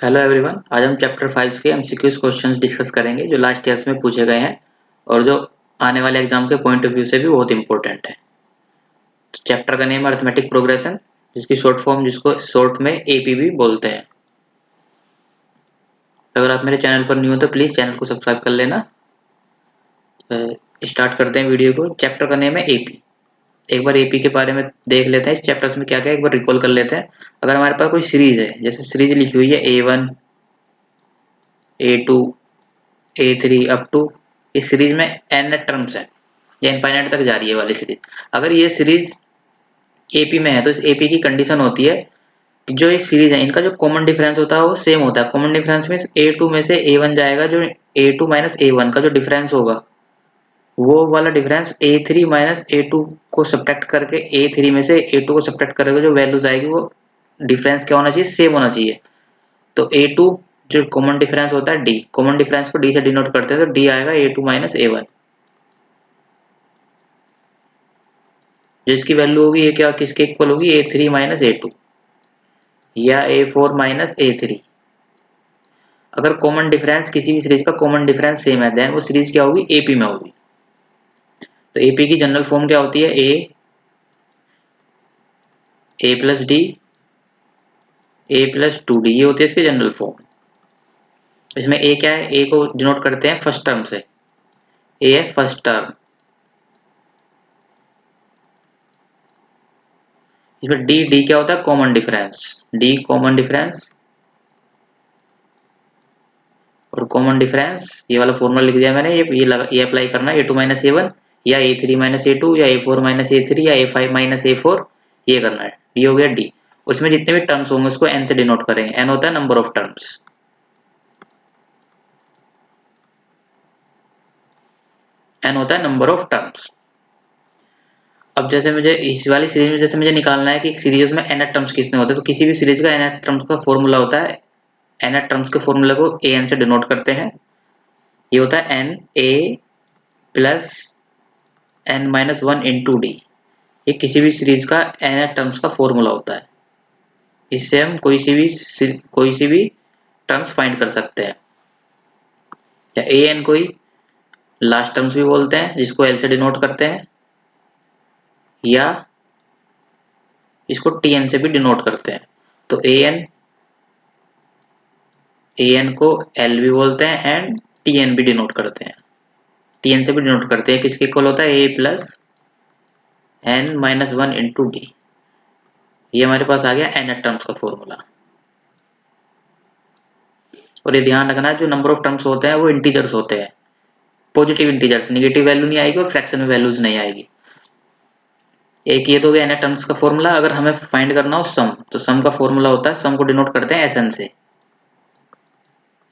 Hello everyone. आज हम chapter 5 के एमसीक्यूज क्वेश्चंस डिस्कस करेंगे जो लास्ट ईयर्स में पूछे गए हैं और जो आने वाले एग्जाम के पॉइंट ऑफ व्यू से भी बहुत इंपॉर्टेंट है। चैप्टर का नेम है अरिथमेटिक प्रोग्रेशन, जिसकी शॉर्ट फॉर्म जिसको शॉर्ट में एपी भी बोलते हैं। अगर आप मेरे चैनल पर न्यू हो तो प्लीज़ चैनल को सब्सक्राइब कर लेना। स्टार्ट करते हैं वीडियो को। चैप्टर का नेम है एपी। एक बार एपी के बारे में देख लेते हैं, इस चैप्टर्स में क्या क्या एक बार रिकॉल कर लेते हैं। अगर हमारे पास कोई सीरीज है, जैसे सीरीज लिखी हुई है A1 A2 A3 up to, इस सीरीज में n टर्म्स है, ये इनफाइनाइट तक जा रही है वाली सीरीज। अगर ये सीरीज एपी में है तो इस एपी की कंडीशन होती है कि जो ये सीरीज है इनका जो कॉमन डिफरेंस होता है वो सेम होता है। कॉमन डिफरेंस मींस A2 में से A1 जाएगा, जो A2 माइनस A1 का जो डिफरेंस होगा वो वाला डिफरेंस A3 माइनस A2 को सब्ट्रैक्ट करके A3 में से A2 को सब्ट्रैक्ट करेगा, जो वैल्यूज आएगी वो डिफरेंस क्या होना चाहिए, सेम होना चाहिए। तो A2 जो कॉमन डिफरेंस होता है D, कॉमन डिफरेंस को D से डिनोट करते हैं तो D आएगा A2 माइनस A1, जिसकी वैल्यू होगी ये क्या किसके इक्वल होगी, A3 माइनस A2 या A4 माइनस A3। अगर कॉमन डिफरेंस किसी भी सीरीज का कॉमन डिफरेंस सेम है देन वो सीरीज क्या होगी, एपी में होगी। तो एपी की जनरल फॉर्म क्या होती है, A plus D A plus two D, ये होती है इसकी जनरल फॉर्म। इसमें ए क्या है, ए को डिनोट करते हैं फर्स्ट टर्म से, ए है फर्स्ट टर्म। इसमें डी, डी क्या होता है, common difference, D common difference. और कॉमन डिफरेंस ये वाला फॉर्मूला लिख दिया मैंने, ये अप्लाई करना है, ए टू माइनस ए वन या A3 माइनस A2 या A4 माइनस A3 या A5 माइनस A4, ये करना है। ये हो गया डी। उसमें जितने भी टर्म्स होंगे उसको एन से डिनोट करेंगे। एन होता है नंबर ऑफ टर्म्स, एन होता है नंबर ऑफ टर्म्स। अब जैसे मुझे इस वाली सीरीज में जैसे मुझे निकालना है कि एक सीरीज में एन टर्म्स कितने होते हैं, तो किसी भी सीरीज का एन टर्म्स का फॉर्मूला होता है, एन टर्म्स के फॉर्मूले को ए एन से डिनोट करते हैं। ये होता है N A plus N minus one into D. ये किसी भी सीरीज का एन टर्म्स का फॉर्मूला होता है। इससे हम कोई सी भी टर्म्स फाइंड कर सकते हैं। या ए एन कोई लास्ट टर्म्स भी बोलते हैं जिसको एल से डिनोट करते हैं, या इसको टी एन से भी डिनोट करते हैं। तो ए एन को एल भी बोलते हैं एंड टी एन भी डिनोट करते हैं। टी एन से भी डिनोट करते हैं, किसके इक्वल होता है, A plus N minus one into D. ये हमारे पास आ गया एन टर्म्स का फॉर्मूला। और ये ध्यान रखना है जो नंबर ऑफ टर्म्स होते हैं वो इंटीजर्स होते हैं, पॉजिटिव इंटीजर्स, निगेटिव वैल्यू नहीं आएगी और फ्रैक्शन में वैल्यूज नहीं आएगी। एक ये तो गया एन टर्म्स का फॉर्मूला। अगर हमें फाइंड करना हो सम, तो सम का फॉर्मूला होता है, सम को डिनोट करते हैं एस एन से,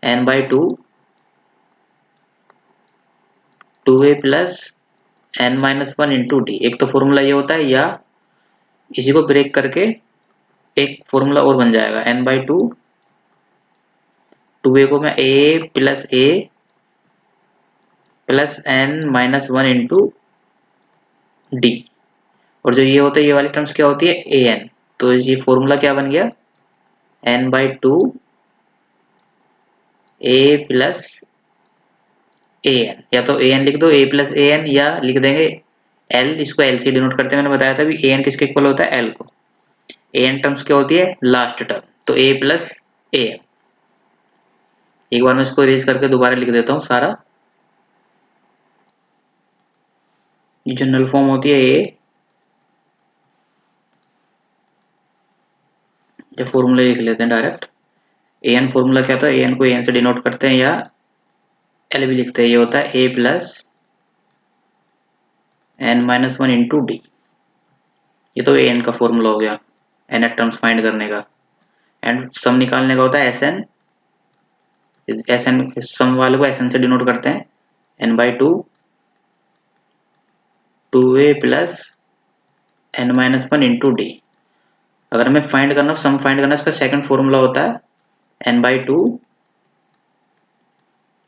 N by two two A plus N minus one into D. एक तो फॉर्मूला ये होता है, या इसी को ब्रेक करके एक फॉर्मूला और बन जाएगा, N by two, two A को मैं A plus N minus one into D. और जो ये होता है ये वाली टर्म्स क्या होती है, ए एन। तो ये फॉर्मूला क्या बन गया, N by two A plus A N, या तो ए एन लिख दो, ए प्लस ए एन, या लिख देंगे एल, इसको एल से डिनोट करते हैं। मैंने बताया था अभी ए एन किसके इक्वल होता है, एल को। ए एन टर्म्स क्या होती है, लास्ट टर्म, तो ए प्लस ए एन। एक बार मैं इसको इरेज करके दोबारा लिख देता हूँ सारा। जनरल फॉर्म होती है ए, जब फॉर्मूला लिख लेते हैं डायरेक्ट। ए एन फॉर्मूला क्या था, ए एन को ए एन से डिनोट करते हैं या एल भी लिखते हैं। ये होता है A plus N minus one into D. ये तो ए एन का फॉर्मूला हो गया एन टर्म्स फाइंड करने का। एंड सम निकालने का होता है S n. S n sum वाले को एस एन से डिनोट करते हैं, n by two two A plus N minus one into d. अगर हमें फाइंड करना, सम फाइंड करना, इसका सेकंड फॉर्मूला होता है n by two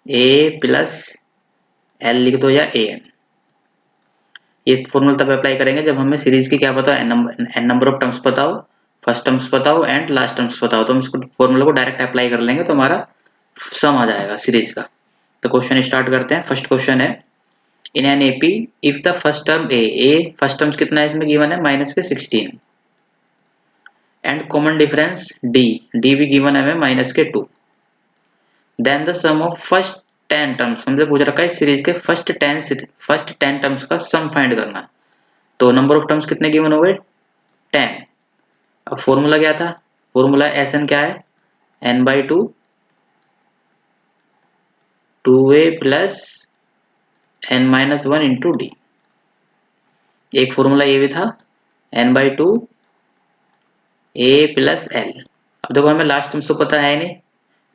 A plus l लिख दो या ए एन। ये फॉर्मूला तब अप्लाई करेंगे जब हमें सीरीज की क्या पता है, एन नंबर ऑफ टर्म्स पता हो, फर्स्ट टर्म्स बताओ एंड लास्ट टर्म्स बताओ, तो हम इसको फॉर्मूला को डायरेक्ट अप्लाई कर लेंगे तो हमारा सम आ जाएगा सीरीज का। तो क्वेश्चन स्टार्ट करते हैं। फर्स्ट क्वेश्चन है, in an AP if the first term a first terms कितना है इसमें गिवन है माइनस के 16 एंड कॉमन डिफरेंस डी भी गिवन है हमें माइनस के 2, then the sum of first 10 terms, हमसे पूछ रखा है सीरीज के फर्स्ट 10 टर्म्स का सम फाइंड करना है। तो नंबर ऑफ टर्म्स कितने गिवन हो गए 10। अब फॉर्मूला क्या था, फॉर्मूला एस एन क्या है n/2 2a plus n-1 into D. एक फॉर्मूला ये भी था n/2 a प्लस एल। अब देखो हमें लास्ट टर्म्स तो पता है नहीं,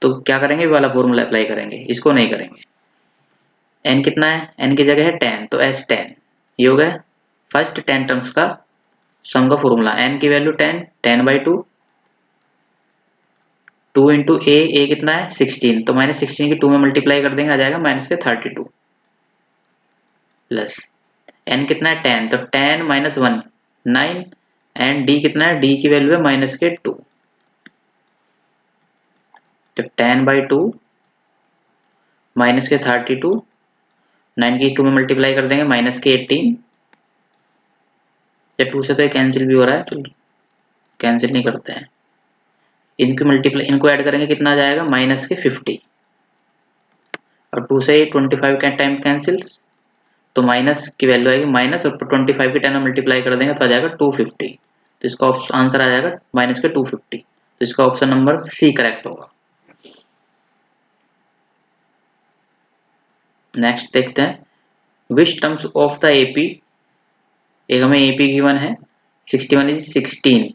तो क्या करेंगे वाला फॉर्मूला अप्लाई करेंगे, इसको नहीं करेंगे। n कितना है, n की जगह है 10 तो s10, ये हो गया फर्स्ट 10 टर्म्स का सम का फॉर्मूला। n की वैल्यू 10, 10/2 2 इंटू ए कितना है 16, तो माइनस 16 की 2 में मल्टीप्लाई कर देंगे आ जाएगा माइनस के 32 प्लस n कितना है 10 तो 10 माइनस 1 9 एंड d कितना है, d की वैल्यू है माइनस के 2, तो 10/2 माइनस के 32 9 की 2 में मल्टीप्लाई कर देंगे माइनस के 18, या 2 से तो कैंसिल भी हो रहा है तो कैंसिल नहीं करते हैं, इनको ऐड करेंगे कितना आ जाएगा माइनस के 50, और 2 से 25 का टाइम कैंसिल्स तो माइनस की वैल्यू आएगी माइनस, और 25 के 10 में मल्टीप्लाई कर देंगे तो आ जाएगा 250, तो इसका आंसर आ जाएगा माइनस के 250, तो इसका ऑप्शन नंबर सी करेक्ट होगा। नेक्स्ट देखते हैं विच टर्म्स ऑफ द एपी, एक हमें एपी गिवन है 61 इज 16,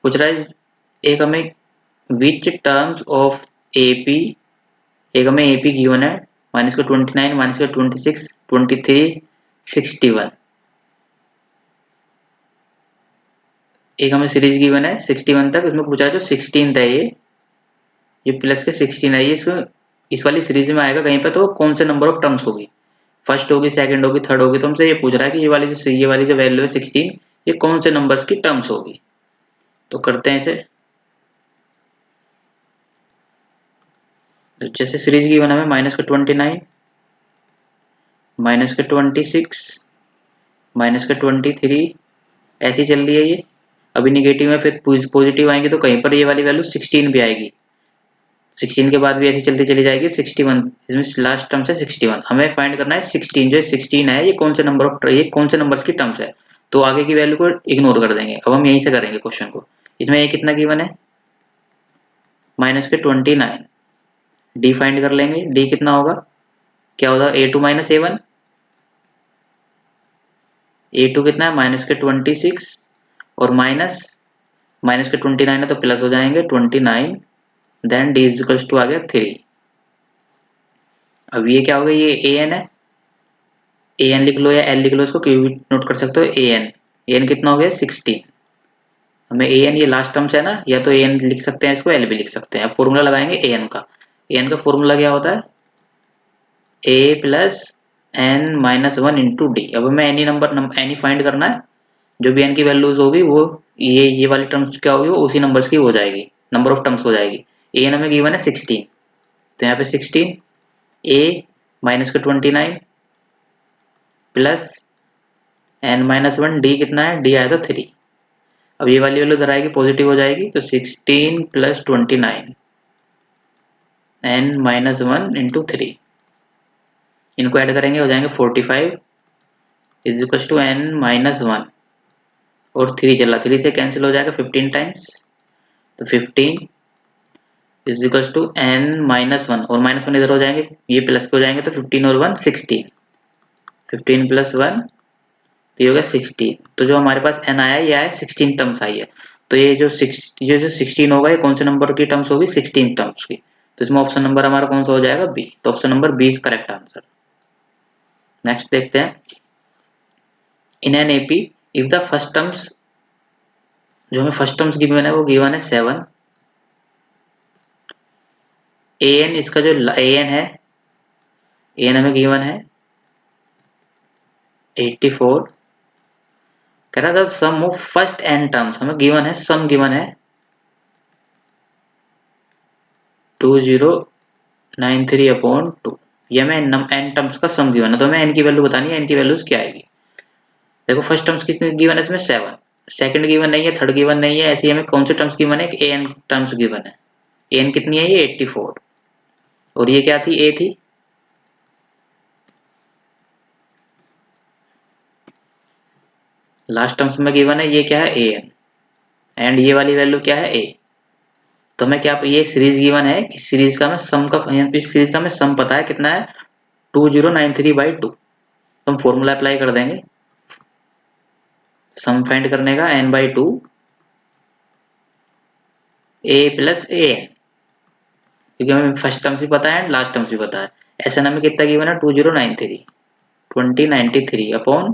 पूछ रहा है एक हमें विच टर्म्स ऑफ एपी, एक हमें एपी गिवन है माइनस के 29 माइनस के 26 23 61, एक हमें सीरीज गिवन है 61 तक, उसमें पूछा है जो 16 है ये प्लस के 16 है, ये इसको इस वाली सीरीज में आएगा कहीं पे, तो कौन से नंबर ऑफ टर्म्स होगी, फर्स्ट होगी सेकंड होगी थर्ड होगी, तो हमसे ये पूछ रहा है कि ये वाली जो वैल्यू है 16 ये कौन से नंबर्स की टर्म्स होगी। तो करते हैं इसे, तो जैसे सीरीज गिवन हमें माइनस के 29 माइनस के 26 माइनस के 23 ऐसी चल रही है ये, अभी निगेटिव है फिर पॉजिटिव आएंगे तो कहीं पर ये वाली वैल्यू 16 भी आएगी, 16 के बाद भी ऐसी चलती चली जाएगी 61, इसमें लास्ट टर्म है 61, हमें फाइंड करना है 16, जो 16 है ये कौन से नंबर्स की टर्म्स है, तो आगे की वैल्यू को इग्नोर कर देंगे। अब हम यहीं से करेंगे क्वेश्चन को, इसमें ये कितना गिवन है माइनस के 29, डी फाइंड कर लेंगे, डी कितना होगा, क्या होगा a2 माइनस a1, a2 कितना है माइनस के 26 और माइनस माइनस के 29 है तो प्लस हो जाएंगे 29, देन डी इजिकल्स टू आ गया 3। अब ये क्या होगा, ये ए एन है, ए एन लिख लो या एल लिख लो, इसको क्यों भी नोट कर सकते हो, ए एन कितना हो गया 16, हमें ए एन ये लास्ट टर्म्स है ना, या तो ए एन लिख सकते हैं इसको एल भी लिख सकते हैं। अब फॉर्मूला लगाएंगे ए एन का फॉर्मूला क्या होता है A plus N minus 1 into D. अब हमें एनी फाइंड करना है, जो भी एन की वैल्यूज होगी वो ये वाली टर्म्स क्या होगी वो उसी नंबर्स की हो जाएगी, नंबर ऑफ टर्म्स हो जाएगी। ए एन हमें गिवन है 16, तो यहाँ पे 16 ए माइनस के 29 प्लस एन माइनस 1 डी कितना है, डी आया था 3, अब ये वाली वैल्यू इधर आएगी पॉजिटिव हो जाएगी, तो 16 प्लस 29 एन माइनस 1 इंटू 3, इनको ऐड करेंगे हो जाएंगे 45 is equal to n minus 1 और 3 चला 3 से कैंसिल हो जाएगा 15 टाइम्स, तो 15 is equal to n minus 1 और माइनस 1 इधर हो जाएंगे ये प्लस पे हो जाएंगे, तो 15 और 1 16, 15 प्लस 1 तो ये हो गया 16, तो जो हमारे पास n आया ये आया 16 टर्म्स आई है, तो ये जो 16 होगा ये कौन से नंबर की टर्म्स होगी 16 टर्म्स की, तो इसमें ऑप्शन नंबर हमारा कौन सा हो जाएगा बी, तो option number B is correct answer. Next देखते हैं in an AP if the first terms, जो हमें फर्स्ट टर्म्स गिवन है वो गिवन है 7, ए एन इसका जो ए एन है ए एन हमें गिवन है 84, कह रहा था sum of first N terms, हमें गिवन है, सम गिवन है 2093 अपॉन 2, ये हमें एन टर्म्स का सम गिवन है, तो हमें एन की वैल्यू बतानी है, एन की वैल्यूज क्या आएगी। देखो फर्स्ट टर्म्स कितने गिवन है इसमें 7, सेकंड गिवन नहीं है, थर्ड गिवन नहीं है, ऐसे ही हमें कौन से टर्म्स गिवन है, ए एन टर्म्स गिवन है। ए एन कितनी है, ये 84, और ये क्या थी, ए थी। लास्ट टर्म्स में गिवन है, ये क्या है, ए एन, एंड ये वाली वैल्यू क्या है, ए। तो हमें क्या, ये सीरीज गिवन है, इस सीरीज का हमें सम का, इस सीरीज का हमें सम पता है कितना है 2093/2, तो हम फॉर्मूला अप्लाई कर देंगे सम फाइंड करने का, n/2 a plus A N, क्योंकि हमें फर्स्ट टर्म्स भी पता है एंड लास्ट टर्म्स भी पता है। ऐसा हमें कितना गिवन है 2093 अपॉन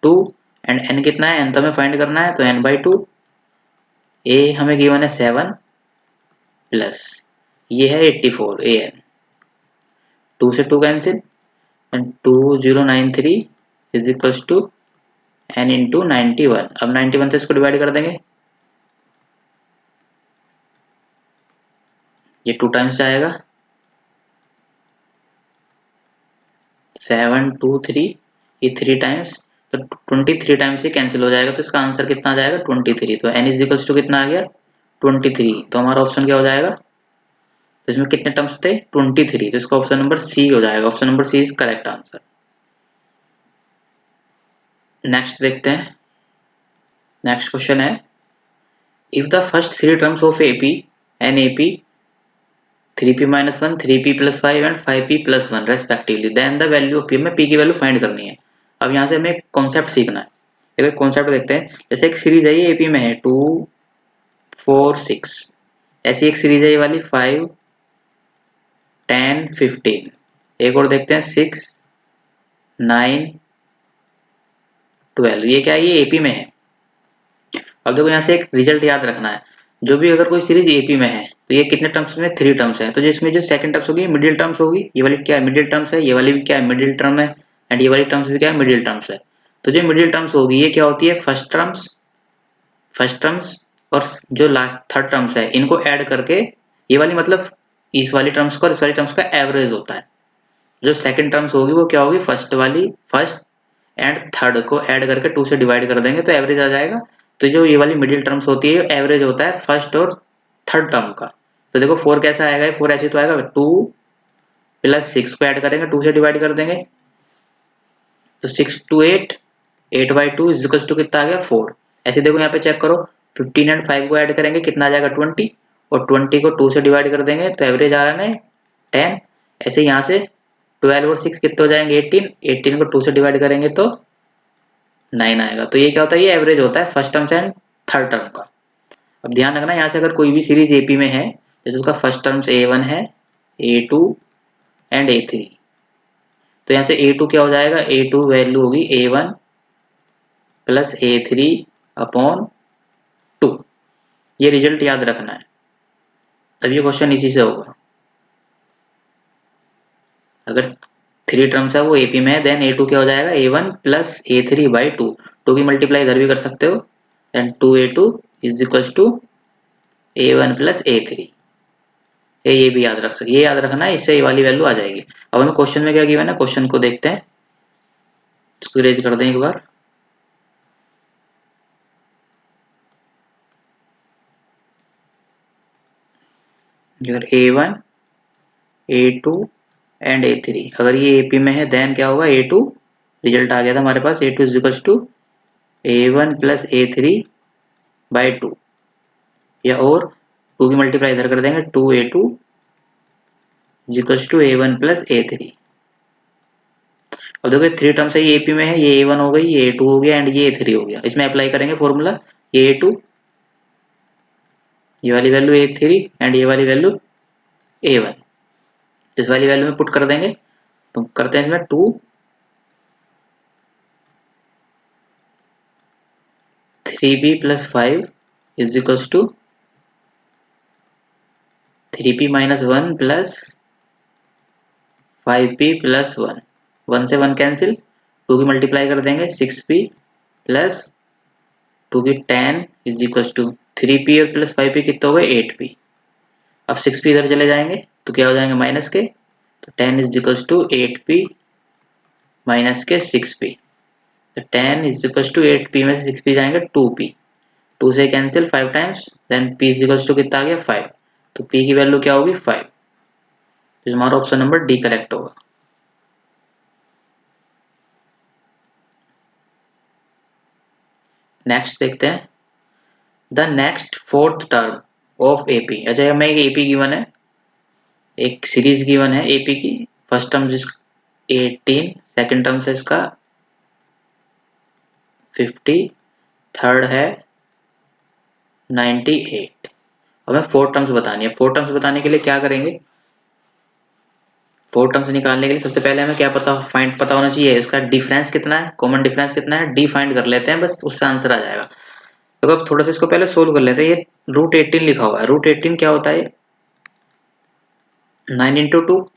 2, एंड n कितना है, n तो हमें फाइंड करना है, तो n/2, a हमें गिवन है 7 प्लस ये है 84 ए एन, 2 से 2 cancel, and 2093 is equals to n into 91। अब 91 से इसको डिवाइड कर देंगे, ये 2 टाइम्स जाएगा, 7 2 3, ये 3 टाइम्स, तो 23 टाइम्स ये कैंसिल हो जाएगा, तो इसका आंसर कितना आ जाएगा 23। तो n इज इक्वल्स टू कितना आ गया 23, तो हमारा ऑप्शन क्या हो जाएगा, तो इसमें कितने टर्म्स थे 23, तो इसका ऑप्शन नंबर सी हो जाएगा, option number C is correct answer. Next देखते हैं, नेक्स्ट क्वेश्चन है, if the first 3 terms of AP and AP 3p-1, 3p+5 and 5p+1 respectively, then the value of p, में p की value find करनी है। अब यहाँ से हमें एक कॉन्सेप्ट सीखना है, एक कॉन्सेप्ट देखते हैं। जैसे एक सीरीज है, ये एपी में है 2 4 6, ऐसी एक सीरीज है ये वाली 5 10 15, एक और देखते हैं 6 9 12, ये क्या है, ये एपी में है। अब देखो यहाँ से एक रिजल्ट याद रखना है, जो भी अगर कोई सीरीज एपी में है तो ये कितने टर्म्स में, 3 टर्म्स है, तो जिसमें जो सेकंड टर्म्स होगी मिडिल टर्म्स होगी, ये वाली क्या है मिडिल टर्म्स है, ये वाली भी क्या है मिडिल टर्म है, एंड ये वाली टर्म्स भी क्या है मिडिल टर्म्स है। तो जो मिडिल टर्म्स होगी ये क्या होती है, फर्स्ट टर्म्स और जो लास्ट थर्ड टर्म्स है इनको ऐड करके, ये वाली मतलब इस वाली टर्म्स का और इस वाली टर्म्स का एवरेज होता है। जो सेकंड टर्म्स होगी वो क्या होगी, फर्स्ट एंड थर्ड को ऐड करके 2 से डिवाइड कर देंगे तो एवरेज आ जाएगा। तो जो ये वाली मिडिल टर्म्स होती है एवरेज होता है फर्स्ट और थर्ड टर्म का। तो देखो 4 कैसा आएगा, 4 ऐसे तो आएगा, 2 + 6 को ऐड करेंगे, 2 से डिवाइड कर देंगे, तो 6 2 8, 8/2 इज इक्वल टू कितना आ गया 4। ऐसे देखो यहाँ पे चेक करो, 15 एंड 5 को ऐड करेंगे कितना आ जाएगा 20, और 20 को 2 से डिवाइड कर देंगे तो एवरेज आ रहा है 10। ऐसे यहाँ से 12 और 6 कितने हो जाएंगे 18, 18 को 2 से डिवाइड करेंगे तो 9 आएगा। तो ये क्या होता है, ये एवरेज होता है first term and third term का। अब ध्यान रखना, यहाँ से अगर कोई भी सीरीज एपी में है, जैसे उसका फर्स्ट टर्म्स A1 है, A2 एंड A3, तो यहाँ से A2 क्या हो जाएगा, A2 वैल्यू होगी A1 प्लस A3 अपॉन 2। ये रिजल्ट याद रखना है, तब ये क्वेश्चन इसी से होगा। अगर 3 टर्म्स है वो एपी में है, देन A2 क्या हो जाएगा A1 प्लस A3/2, 2 की मल्टीप्लाई इधर भी कर सकते हो, then 2A2 is equal to A1 plus A3। ये भी याद रख सकते, ये याद रखना है, इससे ये वाली वैल्यू आ जाएगी। अब हमें क्वेश्चन में क्या गिवन है, क्वेश्चन को देखते हैं, इसको इरेज कर दें एक बार। A1 A2 एंड A3, अगर ये AP में है देन क्या होगा A2, रिजल्ट आ गया था हमारे पास, A2 is equal to A1 plus A3/2, या और 2 की मल्टीप्लाई इधर कर देंगे, 2A2 is equal to A1 plus A3। अब देखो 3 टर्म्स है, ये AP में है, ये A1 हो गई, ये A2 हो गया एंड ये A3 हो गया। इसमें अप्लाई करेंगे फॉर्मूला, ये A2, ये वाली वैल्यू A3 एंड ये वाली वैल्यू A1, इस वाली वैल्यू में पुट कर देंगे। तो करते हैं इसमें 2 3p + 5 is equal to 3p-1 plus 5p + 1, 1 से 1 कैंसिल, 2 की मल्टीप्लाई कर देंगे 6p प्लस 2 की 10 इज इक्वल टू 3p और प्लस 5p कितना हो गया 8p। अब 6p इधर चले जाएंगे तो क्या हो जाएंगे माइनस के, तो 10 is equal to 8p minus के 6p। तो 10 इज इक्वल टू 8p में से 6p जाएंगे 2p, 2 से cancel 5 times, then p is equal to कितना आ गया 5, तो p की वैल्यू क्या होगी 5। तो हमारा ऑप्शन नंबर डी करेक्ट होगा। नेक्स्ट देखते हैं, the next fourth term of AP. अच्छा हमें एक एपी गिवन है, एक सीरीज गिवन है एपी की। फर्स्ट टर्म जिस 18, सेकंड टर्म से इसका 50, थर्ड है 98। हमें फोर टर्म्स बतानी है। फोर टर्म्स बताने के लिए क्या करेंगे, फोर टर्म्स निकालने के लिए सबसे पहले हमें क्या पता होना चाहिए, इसका डिफरेंस कितना है, कॉमन डिफरेंस कितना है, डी फाइंड कर लेते हैं, बस उससे आंसर आ जाएगा। तो अब थोड़ा सा इसको पहले सोल्व कर लेते हैं। ये √18 लिखा हुआ है, √18 क्या होता है, 9 इंटू 2,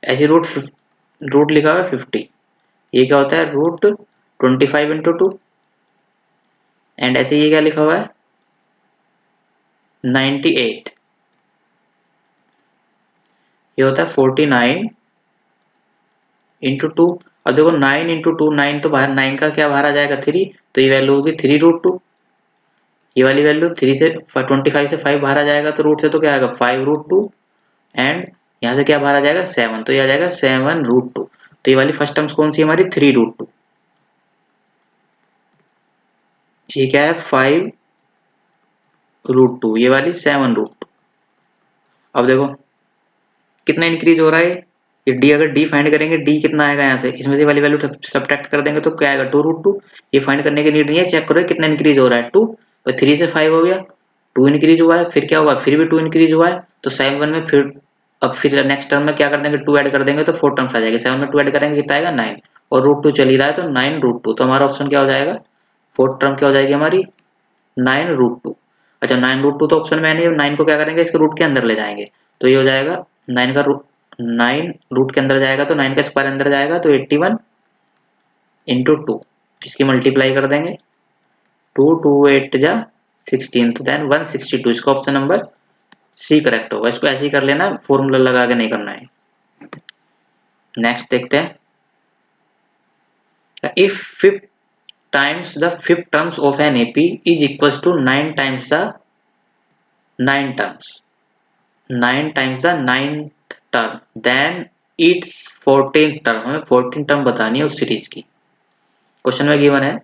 ऐसे रूट लिखा हुआ है 50, ये क्या होता है √25 इंटू 2, एंड ऐसे ये क्या लिखा हुआ है 98, ये होता है 49 इंटू 2। अब देखो 9 इंटू 2, 9 तो बाहर, 9 का क्या बाहर आ जाएगा 3, तो ये वैल्यू होगी 3√2। ये वाली वैल्यू 3 से 25 से 5 बाहर आ जाएगा, तो रूट से तो क्या आएगा 5√2, एंड यहाँ से क्या बाहर आ जाएगा 7, तो ये आ जाएगा 7√2। तो ये वाली फर्स्ट टर्म्स कौन सी हमारी 3√2, ये क्या है 5√2, ये वाली 7√2। अब देखो कितना इंक्रीज हो रहा है, ये डी, अगर डी फाइंड करेंगे डी कितना आएगा यहाँ से, इसमें से वाली वैल्यू सब्ट्रैक्ट कर देंगे तो क्या आएगा 2√2। ये फाइंड करने की नीड नहीं है, चेक करो कितना इंक्रीज हो रहा है 2, और 3 से 5 हो गया 2 इंक्रीज हुआ है, फिर क्या हुआ फिर भी 2 इंक्रीज हुआ है, तो 7 में फिर, अब फिर नेक्स्ट टर्म में क्या कर देंगे 2 ऐड कर देंगे तो 4 टर्म्स आ जाएगी, 7 में 2 ऐड करेंगे कितना आएगा 9, और √2 चल ही रहा है तो 9√2। तो हमारा ऑप्शन क्या हो जाएगा, फोर्थ टर्म क्या हो जाएगी हमारी 9√2। अच्छा 9√2 तो ऑप्शन में नहीं, 9 को क्या करेंगे इसके रूट के अंदर ले जाएंगे, तो ये हो जाएगा 9 का रूट, 9 रूट के अंदर जाएगा तो 9 का स्क्वायर अंदर जाएगा, तो 81 इंटू 2, इसकी मल्टीप्लाई कर देंगे, 2 2 8 जा 16, तो देन 162, इसका ऑप्शन नंबर सी करेक्ट होगा। इसको ऐसे ही कर लेना, फॉर्मूला लगा के नहीं करना है। नेक्स्ट देखते हैं, if fifth times the fifth terms of an AP is equal to 9 times the 9 terms, 9 times the 9th term, then it's 14th term. हमें 14 टर्म बतानी है उस सीरीज की। क्वेश्चन में गिवन है,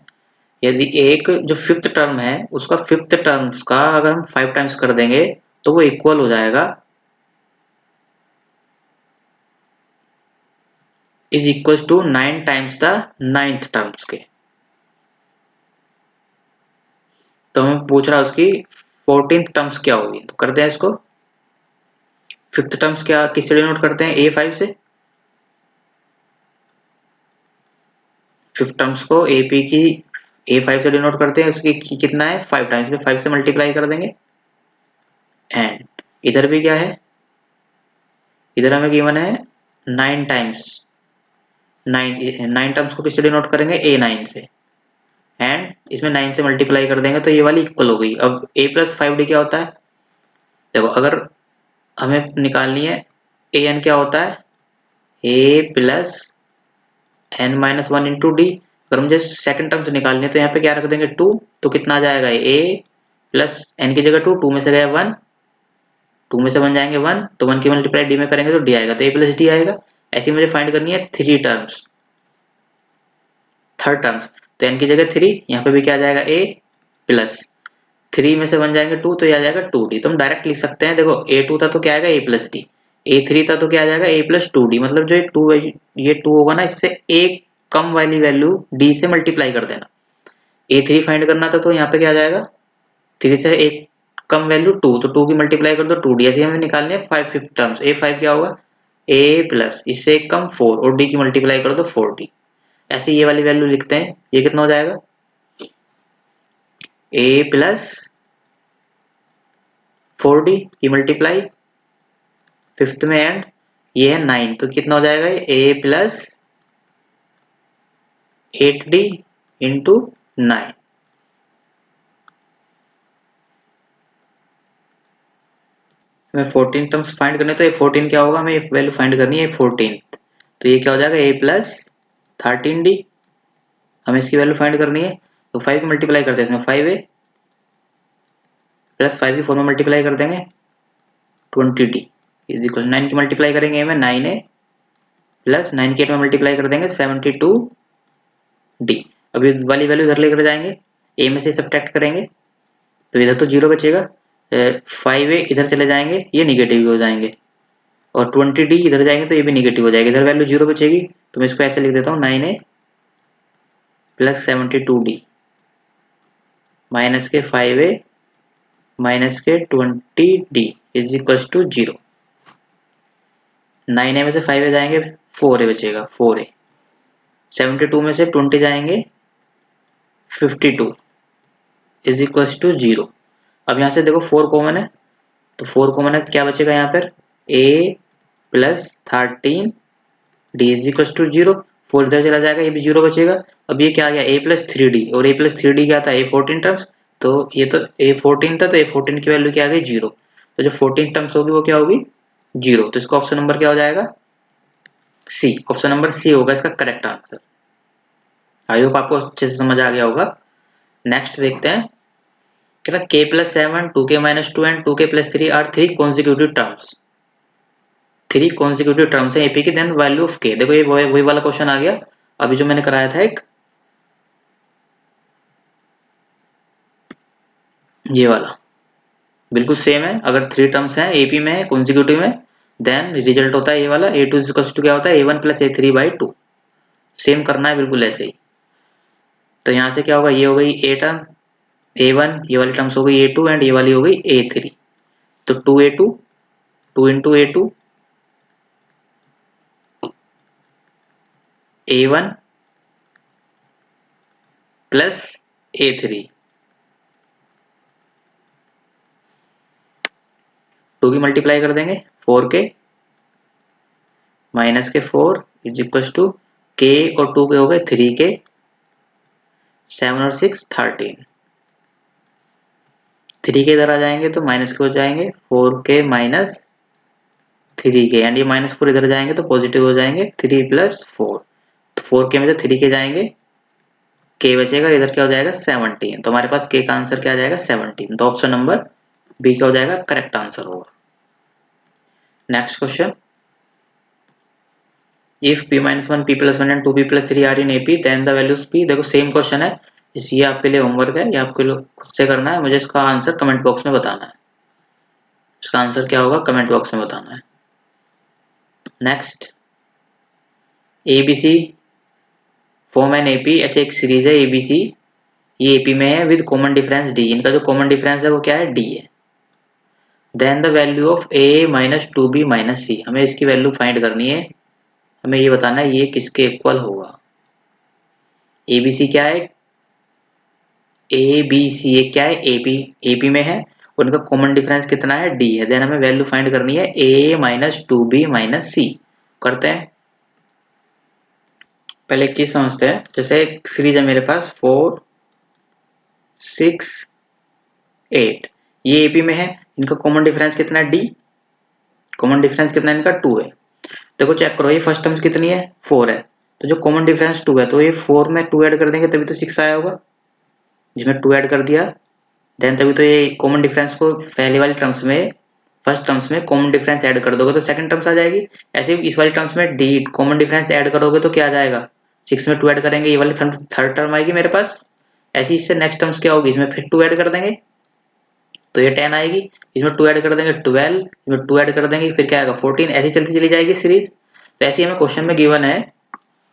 यदि एक जो फिफ्थ टर्म है उसका फिफ्थ टर्म्स का अगर हम 5 टाइम्स कर देंगे तो वो इक्वल हो जाएगा, is equal to 9 times the 9th terms के। तो हमें पूछ रहा है उसकी 14th टर्म्स क्या होगी, तो करते हैं इसको। फिफ्थ टर्म्स क्या किससे डिनोट करते हैं, A5 से। फिफ्थ टर्म्स को AP की A5 से डिनोट करते हैं, उसकी कितना है 5 टाइम्स में 5 से मल्टीप्लाई कर देंगे, एंड इधर भी क्या है, इधर हमें गिवन है 9 टाइम्स, 9 टर्म्स को किससे डिनोट करेंगे A9 से, एंड इसमें 9 से मल्टीप्लाई कर देंगे तो ये वाली इक्वल हो गई। अब A+5D क्या होता है, देखो अगर हमें निकालनी है AN क्या होता है A+n-1 इंटू डी। अगर मुझे सेकंड टर्म से निकालनी है तो यहाँ पे क्या रख देंगे 2, तो कितना आ जाएगा A+n की जगह 2, 2 में से गया 1, 2 में से 1 जाएंगे 1, तो 1 की मल्टीप्लाई डी में करेंगे तो डी आएगा, तो A+D आएगा। ऐसे मुझे फाइंड करनी है 3 टर्म्स, थर्ड टर्म्स, तो n की जगह 3, यहाँ पे भी क्या आ जाएगा A+3 में से 1 जाएंगे 2, तो ये आ जाएगा 2D। तो हम डायरेक्ट लिख सकते हैं, देखो A2 था तो क्या आएगा A+D, A3 था तो क्या आ जाएगा A+2D, मतलब जो ये 2 होगा ना, इससे एक कम वाली वैल्यू D से मल्टीप्लाई कर देना। A3 फाइंड करना था तो यहाँ पे क्या आ जाएगा 3 से एक कम वैल्यू 2, तो 2 की मल्टीप्लाई कर दो 2D। ऐसे हमें निकालने हैं 5 फिफ्थ टर्म्स, A5 क्या होगा A+, इससे एक कम 4, और D की मल्टीप्लाई कर दो 4D। ऐसे ये वाली वैल्यू लिखते हैं, ये कितना हो जाएगा A+4D की मल्टीप्लाई फिफ्थ में, एंड ये है 9, तो कितना हो जाएगा A+8D इंटू 9। हमें 14 टर्म्स फाइंड करने, तो ये 14 क्या होगा, हमें वैल्यू फाइंड करनी है 14। तो ये क्या हो जाएगा, a प्लस 13d। हमें इसकी वैल्यू फाइंड करनी है, तो 5 को मल्टीप्लाई करते हैं इसमें, 5a प्लस 5 की 4 में मल्टीप्लाई कर देंगे 20d इज इक्वल 9 की मल्टीप्लाई करेंगे में 9a प्लस 9 की 8 में मल्टीप्लाई कर देंगे 72d। अभी वाली वैल्यू इधर लेकर जाएंगे, a में से सब्ट्रैक्ट करेंगे तो इधर तो जीरो बचेगा, 5a इधर चले जाएंगे ये निगेटिव हो जाएंगे, और 20d इधर जाएंगे तो ये भी निगेटिव हो जाएगा, इधर वैल्यू जीरो बचेगी। तो मैं इसको ऐसे लिख देता हूँ 9a प्लस 72d माइनस के 5a माइनस के 20d is equal to 0। 9a में से 5a जाएंगे 4a बचेगा, 4a 72 में से 20 जाएंगे 52 इज इक्वल टू 0। अब यहाँ से देखो 4 कॉमन है, तो 4 कॉमन है, क्या बचेगा यहाँ पर, a plus 13 d is equal to 0। 4 इधर चला जाएगा, ये भी 0 बचेगा। अब ये क्या आ गया, a प्लस 3d, और a प्लस 3d क्या था, a14 टर्म्स, तो ये तो a14 था, तो a14 की वैल्यू क्या आ गई 0। तो जो 14 टर्म्स होगी वो क्या होगी 0। तो इसका ऑप्शन नंबर क्या हो जाएगा सी, ऑप्शन नंबर सी होगा इसका करेक्ट आंसर। आई होप आपको अच्छे से समझ आ गया होगा। नेक्स्ट देखते हैं, क्या k plus 7, 2k minus 2 and 2k plus 3 are 3 consecutive terms. 3 consecutive terms है एपी की, देन वैल्यू ऑफ k। देखो ये वही वाला क्वेश्चन आ गया अभी जो मैंने कराया था एक, ये वाला बिल्कुल सेम है। अगर 3 टर्म्स हैं एपी में कॉन्जिक्यूटिव में, देन रिजल्ट होता है ये वाला a2 इक्वल टू क्या होता है a1 plus a3 by 2। Same करना है बिल्कुल ऐसे ही। तो यहाँ से क्या होगा, ये हो गई ए टर्म a1, ये वाली टर्म्स हो गई a2 एंड ये वाली हो गई a3। तो 2a2 2 into a2 a1 plus a3, 2 की मल्टीप्लाई कर देंगे 4 के माइनस के 4 इज इक्वल टू के और 2 के हो गए 3 के, 7 और 6 13। 3 के इधर आ जाएंगे तो माइनस के हो जाएंगे 4 के माइनस 3 के, एंड ये माइनस 4 इधर जाएंगे तो पॉजिटिव हो जाएंगे 3 प्लस 4। तो 4 के में से 3 के जाएंगे, के बचेगा, इधर क्या हो जाएगा 17। तो हमारे पास के का आंसर क्या आ जाएगा 17। तो ऑप्शन नंबर बी क्या हो जाएगा करेक्ट आंसर होगा। Next question, if p minus 1 p plus 1 and 2p plus 3 are in AP then the values p। देखो सेम क्वेश्चन है, ये आपके लिए होमवर्क है, ये आपके लिए खुद से करना है, मुझे इसका आंसर कमेंट बॉक्स में बताना है। इसका आंसर क्या होगा कमेंट बॉक्स में बताना है। Next, ABC form an AP, अच्छा एक सीरीज है ABC, ये AP में है विद कॉमन डिफरेंस D। इनका जो कॉमन डिफरेंस है वो क्या है D है। Then the value of A minus 2B minus C, हमें इसकी वैल्यू फाइंड करनी है, हमें ये बताना है ये किसके इक्वल होगा। ABC क्या है, ए बी सी, ये क्या है एपी में है, उनका कॉमन डिफरेंस कितना है डी है। देन हमें वैल्यू फाइंड करनी है ए माइनस 2b माइनस सी। करते हैं, पहले एक चीज समझते हैं। जैसे एक सीरीज है मेरे पास 4 6 8, ये एपी में है, इनका कॉमन डिफरेंस कितना है डी, कॉमन डिफरेंस कितना है इनका 2 है। देखो चेक करो, ये फर्स्ट टर्म्स कितनी है 4 है, तो जो कॉमन डिफरेंस 2 है, तो ये 4 में 2 ऐड कर देंगे तभी तो 6 आया होगा, जिसमें 2 ऐड कर दिया, देन तभी तो ये कॉमन डिफरेंस को पहले वाली टर्म्स में, फर्स्ट टर्म्स में कॉमन डिफरेंस ऐड कर दोगे तो सेकंड टर्म्स आ जाएगी। ऐसे ही इस वाली टर्म्स में डी कॉमन डिफरेंस ऐड करोगे तो क्या आ जाएगा, 6 में 2 ऐड करेंगे, ये वाली थर्ड टर्म आएगी मेरे पास। ऐसे ही इससे नेक्स्ट टर्म्स क्या होगी, इसमें फिर 2 ऐड कर देंगे तो ये 10 आएगी, इसमें 2 ऐड कर देंगे 12, इसमें 2 ऐड कर देंगे फिर क्या आएगा 14। ऐसी चलती चली जाएगी सीरीज। तो ऐसे ही हमें क्वेश्चन में गिवन है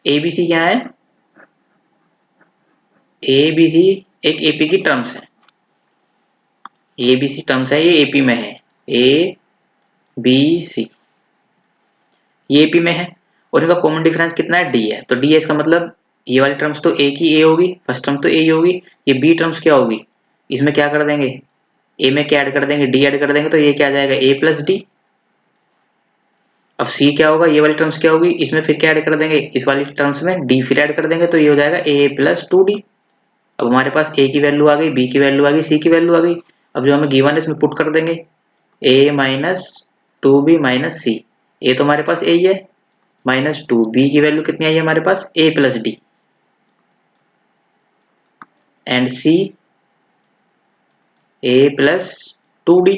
एबीसी क्या है, एबीसी एक एपी की टर्म्स है, ए बी सी टर्म्स है, ये एपी में है, ए बी सी ये एपी में है, और इनका कॉमन डिफरेंस कितना है डी है। तो डी है इसका मतलब ये वाली टर्म्स तो ए की ए होगी, फर्स्ट टर्म तो ए ही होगी, ये बी टर्म्स क्या होगी, इसमें क्या कर देंगे ए में क्या ऐड कर देंगे डी ऐड कर देंगे, तो ये क्या आ जाएगा ए प्लस डी। अब सी क्या होगा, ये वाली टर्म्स क्या होगी, इसमें फिर क्या ऐड कर देंगे, इस वाली टर्म्स में डी फिर ऐड कर देंगे, तो ये हो जाएगा ए प्लस 2d। अब हमारे पास ए की वैल्यू आ गई, बी की वैल्यू आ गई, सी की वैल्यू आ गई। अब जो हमें गिवन है इसमें पुट कर देंगे ए माइनस 2b माइनस सी। ए तो हमारे पास ए ही है, माइनस 2, बी की वैल्यू कितनी आई है हमारे पास A plus D, and C A plus 2d।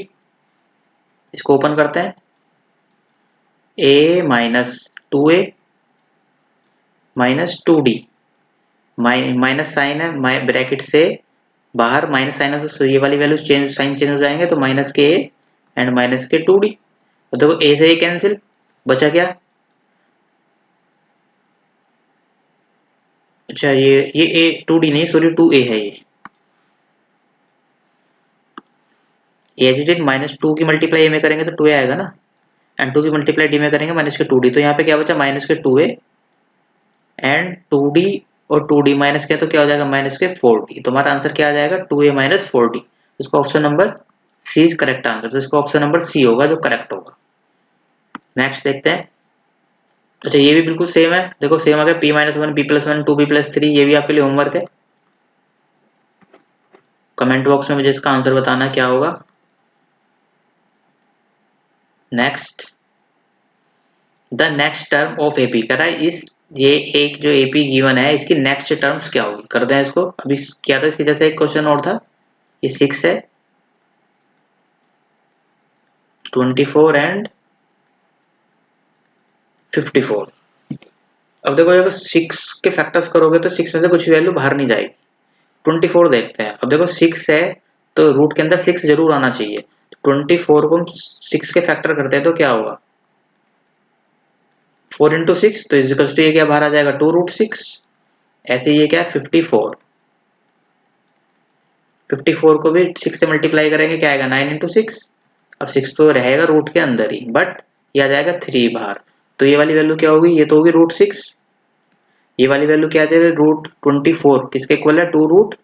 इसको ओपन करते हैं, A minus 2a minus 2d, minus sign है ब्रैकेट से बाहर, माइनस साइन है तो ये वाली वैल्यू चेंज, साइन चेंज हो जाएंगे, तो माइनस के ए एंड माइनस के 2d। तो देखो ए से ए कैंसिल, बचा क्या, अच्छा ये ए 2d नहीं, सॉरी 2a है ये एज इट इज। माइनस 2 की मल्टीप्लाई ए में करेंगे तो 2a आएगा ना, एंड 2 की मल्टीप्लाई डी में करेंगे माइनस के 2d, तो यहाँ पे क्या बचा माइनस के 2a एंड 2d, और 2d माइनस किया तो क्या हो जाएगा माइनस के 4d। तो हमारा आंसर क्या आ जाएगा 2a माइनस 4d। इसको option number C is correct answer, तो इसको ऑप्शन नंबर सी होगा जो करेक्ट होगा। नेक्स्ट देखते हैं। अच्छा ये भी बिल्कुल सेम है, देखो सेम आ गया, p minus 1 p plus 1 2b plus 3, ये भी आपके लिए होमवर्क है। कमेंट बॉक्स में मुझे इसका आंसर बताना है क्या होगा। Next, the next term of AP कह रहा है, इस ये एक जो एपी गिवन है इसकी नेक्स्ट टर्म्स क्या होगी, कर दें इसको। अभी क्या था इसके जैसे एक क्वेश्चन और था, ये 6 है, 24 एंड 54। अब देखो अगर 6 के फैक्टर्स करोगे तो 6 में से कुछ वैल्यू बाहर नहीं जाएगी। 24 देखते हैं, अब देखो 6 है तो रूट के अंदर 6 जरूर आना चाहिए। 24 को हम 6 के फैक्टर करते हैं तो क्या होगा 4 इंटू 6, तो इजिकल्स टू ये क्या बाहर आ जाएगा 2 रूट 6। ऐसे ये क्या है 54, 54 को भी 6 से मल्टीप्लाई करेंगे क्या आएगा 9 इंटू 6। अब 6 तो रहेगा रूट के अंदर ही, बट ये आ जाएगा 3 बाहर, तो ये वाली वैल्यू क्या होगी, ये तो होगी रूट 6। ये वाली वैल्यू क्या आ जाएगी रूट 24 किसके इक्वल है 2 रूट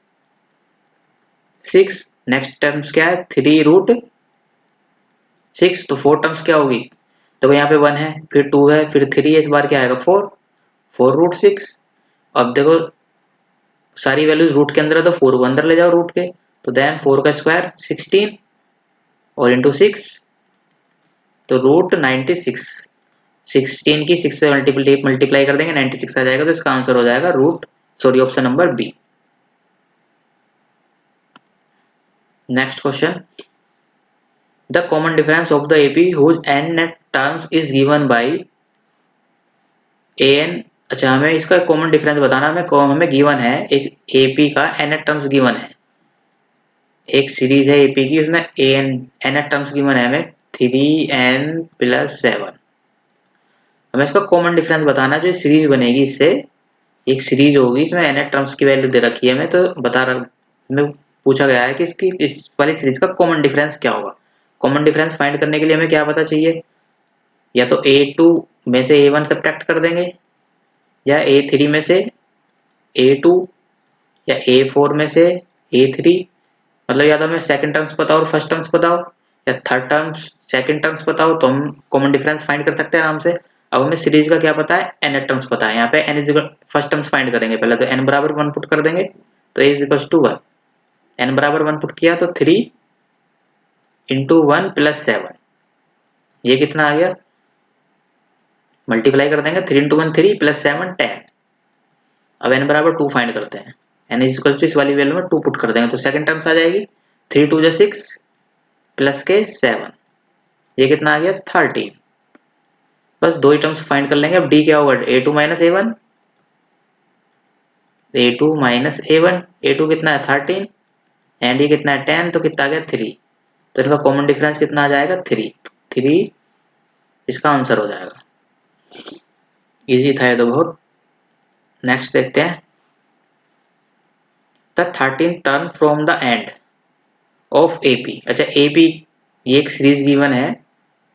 6। नेक्स्ट टर्म्स क्या है 3 रूट 6, तो 4 टर्म्स क्या होगी, देखो यहाँ पे 1 है, फिर 2 है, फिर 3 है, इस बार क्या आएगा 4, 4 रूट 6। अब देखो सारी वैल्यूज रूट के अंदर है तो 4 को अंदर ले जाओ रूट के, तो देन 4 का स्क्वायर 16 और इंटू 6, तो रूट 96। 16 की 6 से मल्टीप्लाई कर देंगे 96 आ जाएगा, तो इसका आंसर हो जाएगा root, sorry option number B. Next question, the common difference of the AP whose nth terms is given by a n. अच्छा हमें इसका कॉमन डिफरेंस बताना, हमें गिवन है एक एपी का एन टर्म्स गिवन है, एक सीरीज है एपी की, उसमें एन टर्म्स गिवन है हमें 3n प्लस 7। हमें इसका कॉमन डिफरेंस बताना है, जो सीरीज बनेगी इससे, एक सीरीज होगी इसमें एन टर्म्स की वैल्यू दे रखी है हमें, तो बता रहा हमें पूछा गया है कि इसकी इस वाली सीरीज का कॉमन डिफरेंस क्या होगा। कॉमन डिफरेंस फाइंड करने के लिए हमें क्या पता चाहिए, या तो a2 में से a1 सब्ट्रैक्ट कर देंगे, या a3 में से a2, या a4 में से a3, मतलब या तो हमें सेकंड टर्म्स बताओ और फर्स्ट टर्म्स बताओ, या थर्ड टर्म्स सेकंड टर्म्स बताओ, तो हम कॉमन डिफरेंस फाइंड कर सकते हैं आराम से। अब हमें सीरीज का क्या पता है एन टर्म्स पता है, यहाँ पे n is first terms find करेंगे पहले, तो एन बराबर 1 पुट कर देंगे, तो ए इज इक्वल टू 1, एन बराबर 1 पुट किया तो 3 इंटू 1 प्लस 7, ये कितना आ गया, मल्टीप्लाई कर देंगे 3 इंटू 1 3 प्लस 7 10। अब n बराबर 2 फाइंड करते हैं, n इज इक्वल टू इस वाली वैल्यू में 2 पुट कर देंगे, तो सेकंड टर्म्स आ जाएगी 3 2 जा 6 प्लस के 7, ये कितना आ गया 13। बस दो ही टर्म्स फाइंड कर लेंगे। अब d क्या होगा a2 minus a1, a2 minus a1, a2 कितना है 13 एंड ये कितना है 10, तो कितना आ गया 3, तो इनका कॉमन डिफरेंस कितना आ जाएगा 3, 3 इसका आंसर हो जाएगा। इजी था ये तो बहुत। नेक्स्ट देखते हैं, the 13 term from the end of AP. अच्छा एपी ये एक सीरीज गिवन है,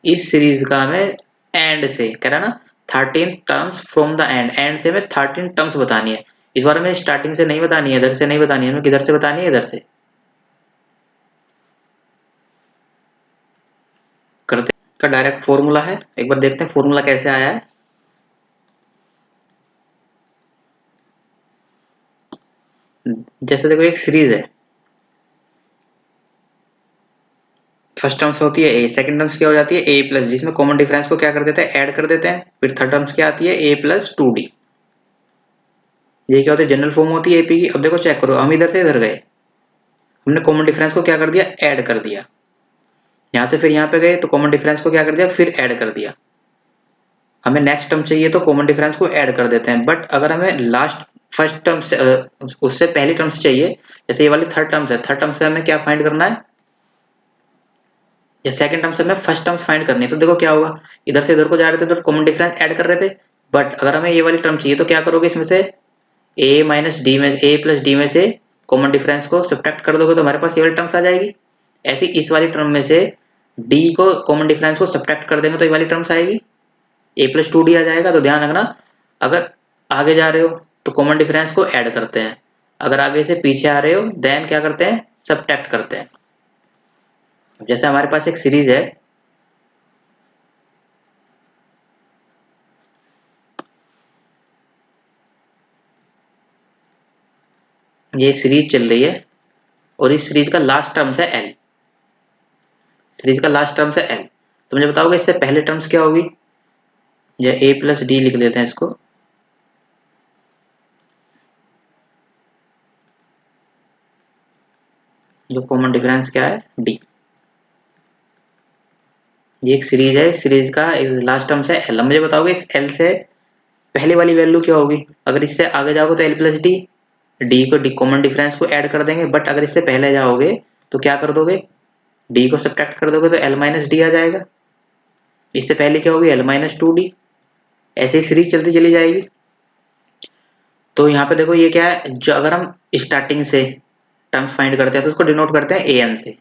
इस सीरीज का हमें एंड से कह रहा ना 13 terms from the and, and से हमें 13 टर्म्स बतानी है। इस बार हमें स्टार्टिंग से नहीं बतानी है, इधर से नहीं बतानी है, हमें किधर से बतानी है, इधर से करते का डायरेक्ट फॉर्मूला है, एक बार देखते हैं फॉर्मूला कैसे आया है। जैसे देखो एक सीरीज है, फर्स्ट टर्म्स होती है ए, सेकंड टर्म्स क्या हो जाती है ए प्लस, जिसमें कॉमन डिफरेंस को क्या कर देते हैं, ऐड कर देते हैं। फिर थर्ड टर्म्स क्या आती है ए प्लस 2d। ये क्या होती है, जनरल फॉर्म होती है एपी की। अब देखो चेक करो, हम इधर से इधर गए, हमने कॉमन डिफरेंस को क्या कर दिया, ऐड कर दिया। यहाँ से फिर यहाँ पे गए तो कॉमन डिफरेंस को क्या कर दिया, फिर ऐड कर दिया। हमें नेक्स्ट टर्म चाहिए तो कॉमन डिफरेंस को ऐड कर देते हैं। बट अगर हमें लास्ट फर्स्ट टर्म से उससे पहली टर्म से चाहिए, जैसे ये वाली थर्ड टर्म है, थर्ड टर्म से हमें क्या फाइंड करना है, या सेकंड टर्म से हमें फर्स्ट टर्म्स फाइंड करनी है। तो देखो क्या होगा, इधर से इधर को जा रहे थे तो कॉमन डिफरेंस ऐड कर रहे थे। बट अगर हमें ये वाली टर्म चाहिए तो क्या करोगे, इसमें से ए माइनस डी में, ए प्लस डी में से कॉमन डिफरेंस को सब्ट्रैक्ट कर दोगे तो हमारे पास ये वाली टर्म्स आ जाएगी। ऐसे इस वाली टर्म में से डी को कॉमन डिफरेंस को सब्ट्रैक्ट कर देंगे तो ये वाली टर्म्स आएगी, ए प्लस 2d आ जाएगा। तो ध्यान रखना, अगर आगे जा रहे हो तो कॉमन डिफरेंस को ऐड करते हैं, अगर आगे से पीछे आ रहे हो देन क्या करते हैं, सब्ट्रैक्ट करते हैं। जैसे हमारे पास एक सीरीज है, ये सीरीज चल रही है और इस सीरीज का लास्ट टर्म्स है एल, सीरीज का लास्ट टर्म्स है एल। तो मुझे बताओगे इससे पहले टर्म्स क्या होगी, या ए प्लस डी लिख देते हैं इसको, जो कॉमन डिफरेंस क्या है डी। ये एक सीरीज है, इस सीरीज का लास्ट टर्म्स है एल। मुझे बताओगे इस एल से पहले वाली वैल्यू क्या होगी, अगर इससे आगे जाओगे तो एल प्लस डी, डी को डी कॉमन डिफरेंस को ऐड कर देंगे। बट अगर इससे पहले जाओगे तो क्या कर दोगे, डी को सब्ट्रैक्ट कर दोगे तो एल माइनस डी आ जाएगा। इससे पहले क्या होगी, एल माइनस 2d। ऐसे ही सीरीज चलती चली जाएगी। तो यहाँ पे देखो ये क्या है, जो अगर हम स्टार्टिंग से टर्म्स फाइंड करते हैं तो उसको डिनोट करते हैं ए एन से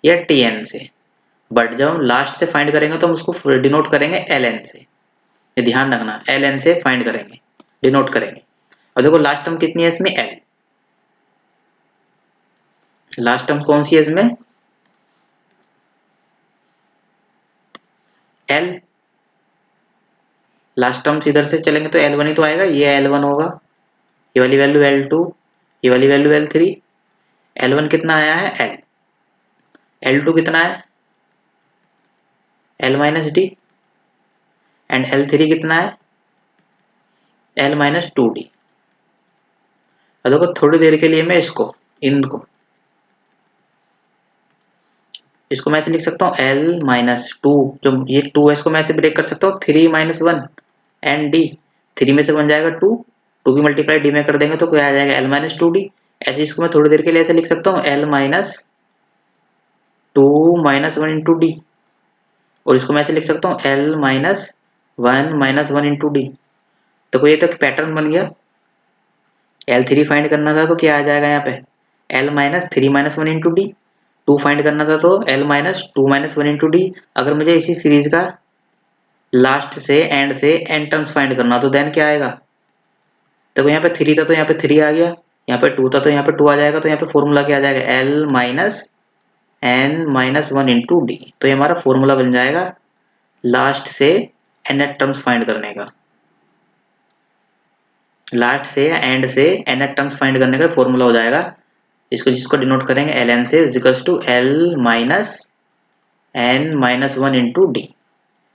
या टी एन से। बट जब हम लास्ट से फाइंड करेंगे तो हम उसको डिनोट करेंगे एल एन से। ये ध्यान रखना, एल एन से फाइंड करेंगे, डिनोट करेंगे। और देखो लास्ट टर्म कितनी है इसमें, एल। लास्ट टर्म कौन सी है इसमें, एल। लास्ट टर्म्स इधर से चलेंगे तो L1 ही तो आएगा, ये L1 होगा, ये वाली वैल्यू L2, ये वाली वैल्यू L3। L1 कितना आया है L, L2 कितना है L minus D, and L3 कितना है L माइनस 2d। अब देखो थोड़ी देर के लिए मैं इसको मैं ऐसे लिख सकता हूँ L माइनस 2, जो ये 2 है इसको मैं ऐसे ब्रेक कर सकता हूँ 3 माइनस 1 एंड d। 3 में से बन जाएगा 2, 2 की मल्टीप्लाई d में कर देंगे तो क्या आ जाएगा L माइनस 2d। ऐसे इसको मैं थोड़ी देर के लिए ऐसे लिख सकता हूँ L minus 2 minus 1 into D, और इसको मैं ऐसे लिख सकता हूँ L माइनस 1 इंटू डी। तो कोई तो पैटर्न बन गया। L3 फाइंड करना था तो क्या आ जाएगा यहाँ पे, L minus 3 minus 1 into D. 2 find करना था तो L minus 2 minus 1 into d. अगर मुझे इसी सीरीज का लास्ट से एंड से एन टर्म्स फाइंड करना तो देन क्या आएगा, देखो यहाँ पे 3 था तो यहाँ पे 3 आ गया, यहाँ पे 2 था तो यहाँ पे 2 आ जाएगा। तो यहाँ पे फॉर्मूला क्या आ जाएगा, L minus n minus 1 into d. तो ये हमारा फॉर्मूला बन जाएगा लास्ट से nth टर्म्स फाइंड करने का, लास्ट से या एंड से nth टर्म्स फाइंड करने का फॉर्मूला हो जाएगा। इसको जिसको डिनोट करेंगे एल एन से, equals to l minus n minus 1 into D.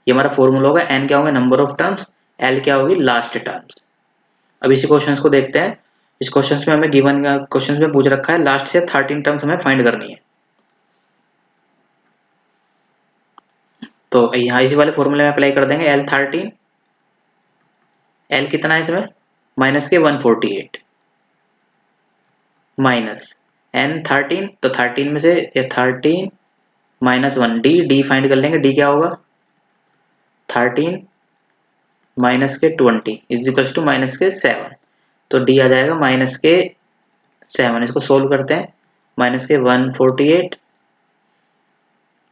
ये हमारा फॉर्मूला होगा। एन क्या होगा, नंबर ऑफ टर्म्स, एल क्या होगी, लास्ट टर्म्स। अब इसी क्वेश्चंस को देखते हैं। इस क्वेश्चंस में हमें गिवन क्वेश्चंस में पूछ रखा है लास्ट से 13 टर्म्स हमें फाइंड करनी है। तो यहाँ इसी वाले फॉर्मूले में अप्लाई कर देंगे एल 13, एल कितना है इसमें माइनस के 148 माइनस एन 13, तो 13 में से ये 13 माइनस 1 डी, डी फाइंड कर लेंगे, डी क्या होगा 13 माइनस के 20 इजिकल्स टू माइनस के 7। तो डी आ जाएगा माइनस के 7। इसको सोल्व करते हैं, माइनस के 148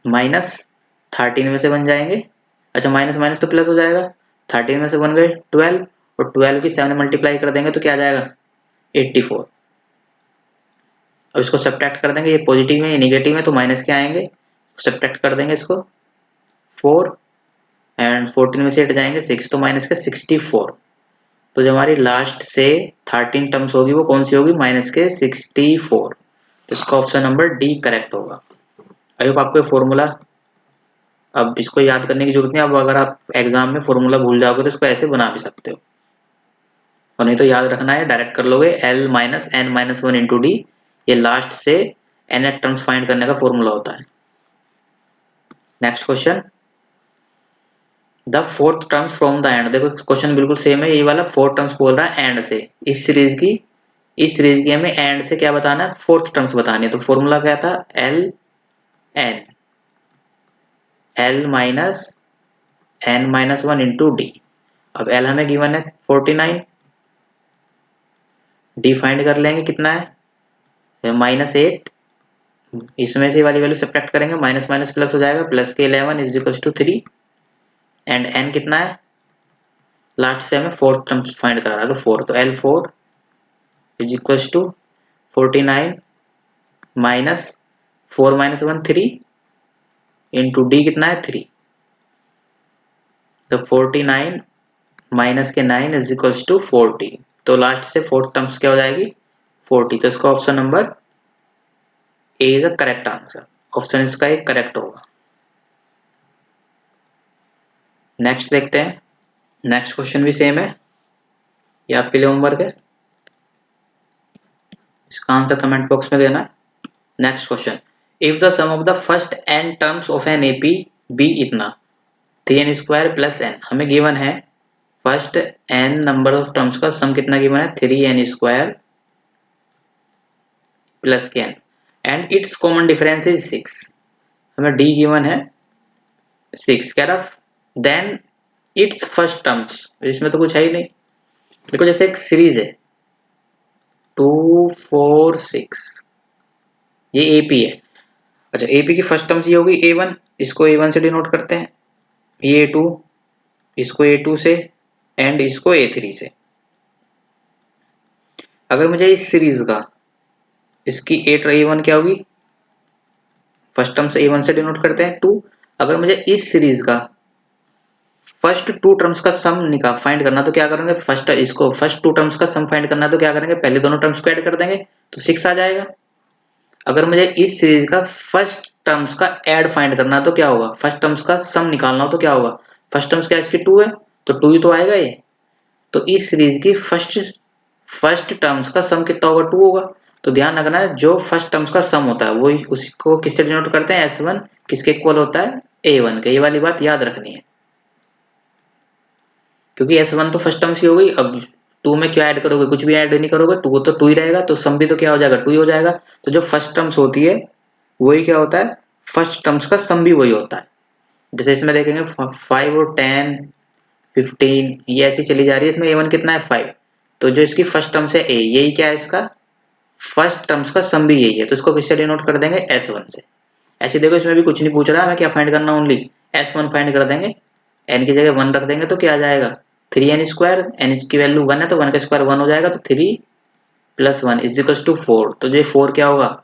माइनस 13 में से बन जाएंगे, अच्छा माइनस माइनस तो प्लस हो जाएगा, 13 में से बन गए 12, और 12 की 7 मल्टीप्लाई कर देंगे तो क्या आ जाएगा 84। अब इसको सब्ट्रैक्ट कर देंगे, ये पॉजिटिव है ये नेगेटिव है तो माइनस के आएंगे, सब्ट्रैक्ट कर देंगे इसको 4 एंड 14 में से हट जाएंगे 6 तो माइनस के 64। तो जो हमारी लास्ट से 13 टर्म्स होगी वो कौन सी होगी, माइनस के 64। तो इसका ऑप्शन नंबर डी करेक्ट होगा। आई होप आपको फॉर्मूला अब इसको याद करने की जरूरत नहीं। अब अगर आप एग्जाम में फॉर्मूला भूल जाओगे तो इसको ऐसे बना भी सकते हो, और नहीं तो याद रखना है डायरेक्ट कर लोगे L minus n minus one into D. ये लास्ट से nth टर्म्स फाइंड करने का फॉर्मूला होता है। Next question, the fourth terms from the end. देखो क्वेश्चन बिल्कुल सेम है, ये वाला फोर्थ टर्म्स बोल रहा है एंड से। इस सीरीज की हमें एंड से क्या बताना है, फोर्थ टर्म्स बतानी है। तो फॉर्मूला क्या था, l minus n minus one into D. अब एल हमें गिवन है 49, डी फाइंड कर लेंगे कितना है -8। इसमें से वाली वैल्यू सब्ट्रैक्ट करेंगे, माइनस माइनस प्लस हो जाएगा, प्लस के 11 is equal to 3। And n कितना है, लास्ट से हमें फोर्थ टर्म फाइंड करा रहा है तो 4। तो L4 is equal to 49 minus 4 minus 1 3 into d कितना है 3। तो 49 माइनस के 9 इज इक्वल टू 40। तो लास्ट से फोर्थ टर्म्स क्या हो जाएगी 40। तो इसका option number A is a correct answer. Option इसका एक करेक्ट होगा। नेक्स्ट देखते हैं। नेक्स्ट क्वेश्चन भी सेम है, ये आपके लिए होमवर्क है, इसका आंसर कमेंट बॉक्स में देना है। Next question, if the sum of the first n terms of an AP be इतना 3n स्क्वायर प्लस n। हमें गिवन है first n number of terms का सम कितना गिवन है 3n स्क्वायर प्लस के n and its common difference is 6। हमें d given है 6, कह रहा देन इट्स फर्स्ट टर्म्स। इसमें तो कुछ है ही नहीं। देखो जैसे एक सीरीज है 2 4 6, ये एपी है। अच्छा एपी की फर्स्ट टर्म्स ये होगी a1, इसको a1 से डिनोट करते हैं, ये a2, इसको a2 से, एंड इसको a3 से। अगर मुझे इस सीरीज का इसकी a1 क्या होगी, फर्स्ट टर्म से a1 से डिनोट करते हैं 2। अगर मुझे इस सीरीज का फर्स्ट टू टर्म्स का सम निकाल फाइंड करना तो क्या करेंगे, फर्स्ट टू टर्म्स का सम फाइंड करना तो क्या करेंगे, पहले दोनों टर्म्स को ऐड कर देंगे तो 6 आ जाएगा। अगर मुझे इस सीरीज का फर्स्ट टर्म्स का ऐड फाइंड करना तो क्या होगा, फर्स्ट टर्म्स का सम निकालना हो तो क्या होगा, फर्स्ट टर्म्स क्या इसकी 2 है तो 2 ही तो आएगा ये। तो इस सीरीज की फर्स्ट टर्म्स का सम कितना होगा 2 होगा। तो ध्यान रखना है जो फर्स्ट टर्म्स का सम होता है वो उसको किससे डिनोट करते हैं S1, किसके इक्वल होता है A1 के। ये वाली बात याद रखनी है, क्योंकि S1 तो फर्स्ट टर्म्स ही हो गई। अब 2 में क्या ऐड करोगे, कुछ भी ऐड नहीं करोगे, 2 तो 2 ही रहेगा, तो सम भी तो क्या हो जाएगा 2 ही हो जाएगा। तो जो फर्स्ट टर्म्स होती है वही क्या होता है, फर्स्ट टर्म्स का सम भी वही होता है। जैसे इसमें देखेंगे 5 और 10 15 ये ऐसी चली जा रही है। इसमें A1 कितना है 5, तो जो इसकी फर्स्ट टर्म्स है A, यही क्या है इसका फर्स्ट टर्म्स का सम भी यही है, तो इसको किससे डिनोट कर देंगे S1 से। ऐसे देखो इसमें भी कुछ नहीं पूछ रहा हमें क्या फाइंड करना, ओनली S1 फाइंड कर देंगे। n की जगह 1 रख देंगे तो क्या आ जाएगा 3n स्क्वायर, n की वैल्यू 1 है तो 1 का स्क्वायर 1 हो जाएगा, तो 3 प्लस 1 इज इक्वल टू 4। तो जो 4 क्या होगा,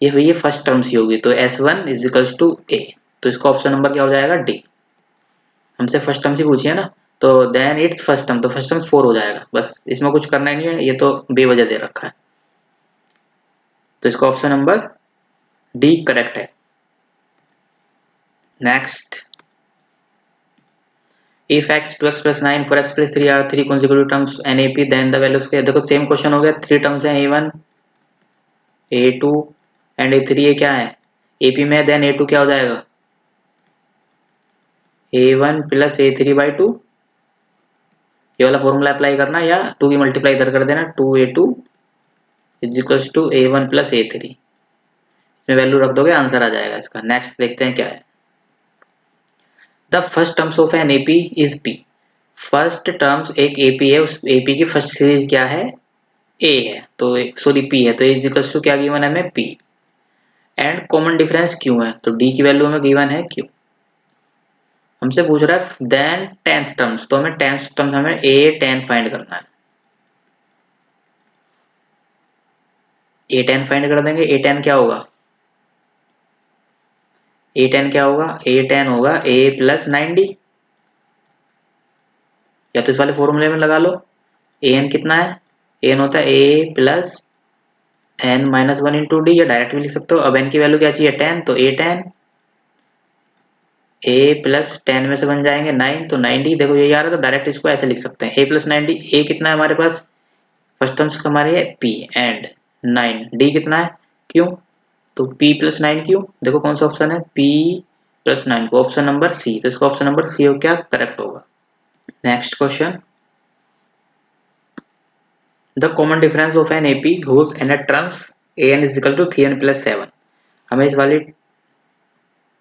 ये फर्स्ट टर्म्स ही होगी, तो S1 is equal to A। तो इसका ऑप्शन नंबर क्या हो जाएगा डी। हमसे फर्स्ट टर्म से पूछिए ना, तो देन इट्स फर्स्ट टर्म, तो फर्स्ट टर्म 4 हो जाएगा। बस इसमें कुछ करना ही नहीं है, ये तो बेवजह दे रखा है। तो इसका ऑप्शन नंबर डी करेक्ट है। Next, if x 2x plus 9 4x plus 3 are 3 consecutive terms NAP then the value of, देखो सेम क्वेश्चन हो गया, 3 टर्म्स हैं A1 A2 एंड A3। ये क्या है AP में, देन A2 क्या हो जाएगा A1 प्लस A3 बाई 2। ये वाला फॉर्मूला अप्लाई करना या 2 की मल्टीप्लाई इधर कर देना, 2A2 is equal to A1 plus A3। इसमें वैल्यू रख दोगे आंसर आ जाएगा इसका। नेक्स्ट देखते हैं क्या है, the first terms of an AP is P। First terms एक AP है, उस AP की फर्स्ट सीरीज क्या है A है, तो सॉरी P है, तो इज इक्वल टू क्या गिवन है हमें P। एंड कॉमन डिफरेंस क्यों है, तो D की वैल्यू हमें गिवन है क्यों। हमसे पूछ रहा है देन टेंथ टर्म्स, तो हमें टेंथ टर्म्स हमें A10 फाइंड करना है। A10 फाइंड कर देंगे। A10 क्या होगा, A10 क्या होगा, A10 होगा A प्लस 9D, या तो इस वाले फॉर्मूले में लगा लो, ए एन कितना है, ए एन होता है A plus N minus one into D, या डायरेक्ट भी लिख सकते हो। अब एन की वैल्यू क्या चाहिए 10, तो ए 10, ए प्लस 10 में से बन जाएंगे 9, तो 9d। देखो ये आ रहा है तो डायरेक्ट इसको ऐसे लिख सकते हैं, ए प्लस 9d। ए कितना है हमारे पास, फर्स्ट टर्म्स हमारी है पी एंड 9, डी कितना है क्यू, तो p प्लस 9 क्यू। देखो कौन सा ऑप्शन है, p प्लस 9 को, ऑप्शन नंबर सी। तो इसका ऑप्शन नंबर सी क्या करेक्ट होगा। Next question, the common difference of an AP whose nth terms an is equal to 3n plus 7। हमें इस वाली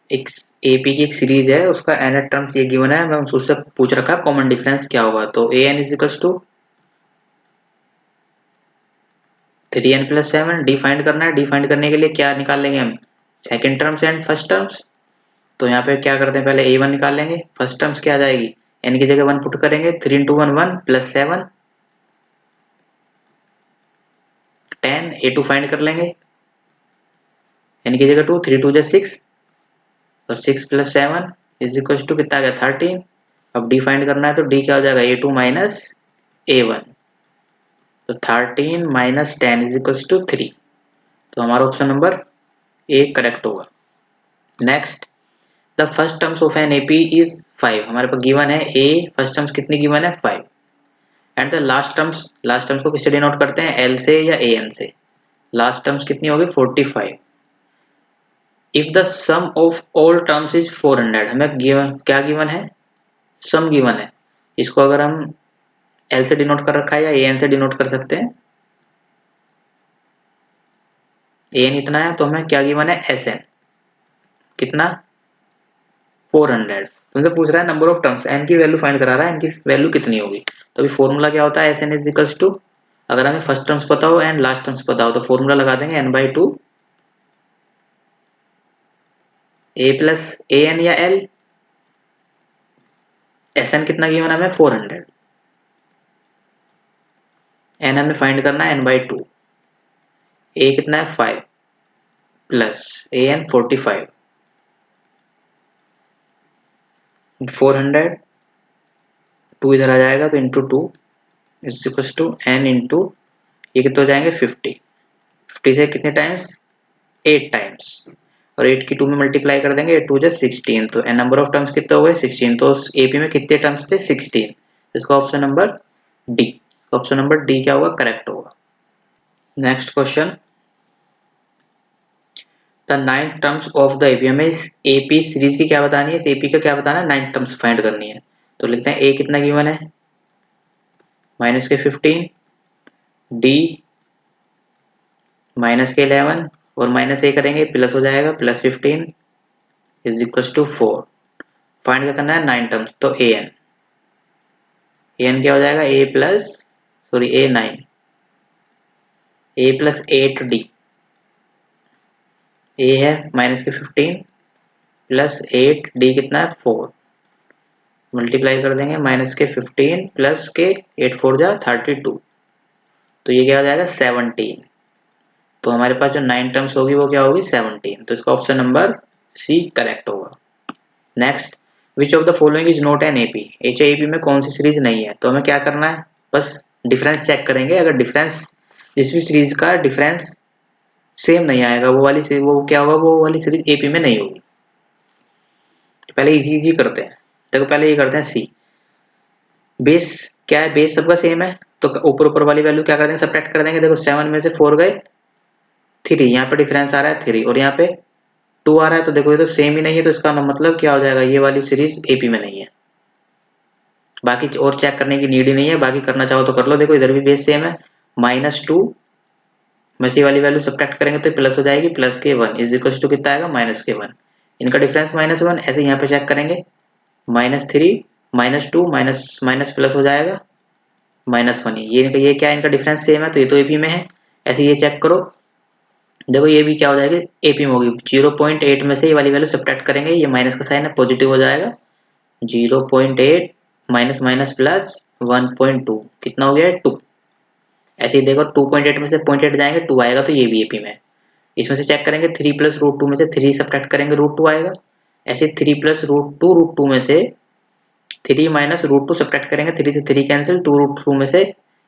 एक एपी की एक सीरीज है, उसका nth टर्म्स ये गिवन है, हमें उससे पूछ रखा है कॉमन डिफरेंस क्या होगा। तो an is equals to 3n plus 7, D find करना है। डी फाइंड करने के लिए क्या निकाल लेंगे हम, second terms and first terms. तो यहाँ पे क्या करते हैं, पहले a1 निकाल लेंगे, फर्स्ट टर्म्स क्या आ जाएगी, n की जगह 1 पुट करेंगे, 3 इंटू 1 1 प्लस 7 10, a2 फाइंड कर लेंगे, n की जगह 2, 3 2 जा 6 और 6 प्लस 7 इज इक्वल टू कितना आ गया 13। अब डी फाइंड करना है तो डी क्या हो जाएगा, a2 माइनस a1, तो 13 माइनस 10 इज इक्वल टू 3। तो हमारा ऑप्शन नंबर ए करेक्ट होगा। Next, the first terms of an AP is 5। हमारे पास गिवन है ए फर्स्ट टर्म्स कितनी गिवन है 5, एंड द लास्ट टर्म्स को किससे डिनोट करते हैं, एल से या ए एन से। लास्ट टर्म्स कितनी होगी 45। If the sum of all terms is 400, हमें गिवन क्या गिवन है, सम गिवन है। इसको अगर हम एल से डिनोट कर रखा है या ए एन से डिनोट कर सकते हैं। ए एन इतना है तो हमें क्या गिवन है, एस एन कितना 400। तुमसे पूछ रहा है नंबर ऑफ टर्म्स, एन की वैल्यू फाइंड करा रहा है, एन की वैल्यू कितनी होगी। तो अभी फॉर्मूला क्या होता है, S n is equals to, अगर हमें फर्स्ट टर्म्स पता हो एंड लास्ट टर्म्स पता हो तो फॉर्मूला लगा देंगे n by 2 a plus A N या एल। एस एन कितना गिवन है हमें 400, एन हमें फाइंड करना है n बाई 2, ए कितना है 5 प्लस ए एन 45, 400 2 इधर आ जाएगा तो into 2 is equal to n into ये कितने हो जाएंगे 50, 50 से कितने टाइम्स 8 टाइम्स, और 8 की 2 में मल्टीप्लाई कर देंगे, 8 2 जा 16, तो एन नंबर ऑफ टर्म्स कितने हो गए 16। तो एपी में कितने टर्म्स थे 16। इसका option number D, option number D क्या होगा करेक्ट होगा। Next question, the 9th terms of the AP, हमें इस एपी सीरीज की क्या बतानी है, इस एपी का क्या बताना है 9th टर्म्स फाइंड करनी है। तो लिखते हैं ए कितना गिवन है माइनस के 15, डी माइनस के 11 और माइनस ए करेंगे प्लस हो जाएगा plus 15 is equal to 4। Find क्या करना है 9 टर्म्स, तो ए एन क्या हो जाएगा ए प्लस सॉरी ए 9, ए प्लस 8 डी, ए है माइनस के 15 प्लस 8 डी कितना है 4, मल्टीप्लाई कर देंगे माइनस के 15 प्लस के 8 4 जा 32, तो ये क्या हो जाएगा 17। तो हमारे पास जो 9 टर्म्स होगी वो क्या होगी 17, तो इसका ऑप्शन नंबर सी करेक्ट होगा। Next, which of the following is not an AP, H AP में कौन सी सीरीज नहीं है। तो हमें क्या करना है, बस डिफरेंस चेक करेंगे, अगर डिफरेंस जिस भी सीरीज का डिफरेंस सेम नहीं आएगा वो क्या होगा, वो वाली सीरीज एपी में नहीं होगी। पहले इजी करते हैं, देखो पहले ये करते हैं सी, बेस क्या है, बेस सबका सेम है तो ऊपर ऊपर वाली वैल्यू क्या कर देंगे सब्ट्रैक्ट कर देंगे। देखो 7 में से 4 गए 3, यहाँ पे डिफरेंस आ रहा है 3 और यहाँ पे 2 आ रहा है, तो देखो ये तो सेम ही नहीं है, तो इसका मतलब क्या हो जाएगा, ये वाली सीरीज एपी में नहीं है। बाकी और चेक करने की नीड ही नहीं है, बाकी करना चाहो तो कर लो। देखो इधर भी बेस सेम है, -2 में से वाली वैल्यू सब्ट्रैक्ट करेंगे तो प्लस हो जाएगी, प्लस के 1 इज इक्वल टू कितना आएगा -1। इनका डिफरेंस -1, ऐसे यहाँ पे चेक करेंगे -3 -2 माइनस माइनस प्लस हो जाएगा -1। ये क्या है, इनका डिफरेंस सेम है तो ये तो एपी में है। ऐसे ये चेक करो, देखो ये भी क्या हो जाएगी एपी में होगी। 0.8 में से ये वाली वैल्यू सब्ट्रैक्ट करेंगे, ये माइनस का साइन है पॉजिटिव हो जाएगा, 0.8 माइनस माइनस प्लस 1.2 कितना हो गया 2। ऐसे ही देखो 2.8 में से 0.8 जाएंगे 2 आएगा, तो ये भी एपी में है। इसमें से चेक करेंगे 3 प्लस रूट 2 में से 3 सब्ट्रैक्ट करेंगे √2 आएगा। ऐसे 3 प्लस √2 में से 3 माइनस √2 सब्ट्रैक्ट करेंगे, 3 से 3 कैंसिल, 2 √2 में से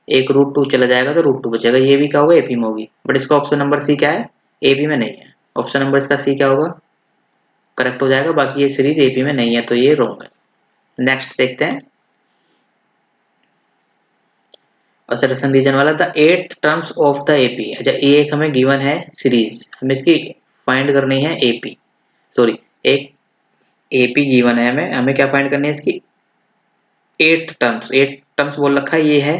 एक √2 चला जाएगा तो √2 बचेगा, ये भी क्या होगा एपी में होगी, बट इसका ऑप्शन नंबर सी क्या है, एपी में नहीं है। ऑप्शन नंबर इसका सी क्या होगा, करेक्ट हो जाएगा, बाकी ये सीरीज एपी में नहीं है तो ये रॉन्ग है। नेक्स्ट देखते हैं असर्शन रीजन वाला, the 8th terms of the AP. अच्छा ये एक हमें गिवन है सीरीज, हमें इसकी फाइंड करनी है एपी, सॉरी एक एपी गिवन है, हमें हमें क्या फाइंड करनी है इसकी 8 टर्म्स बोल रखा है, ये है,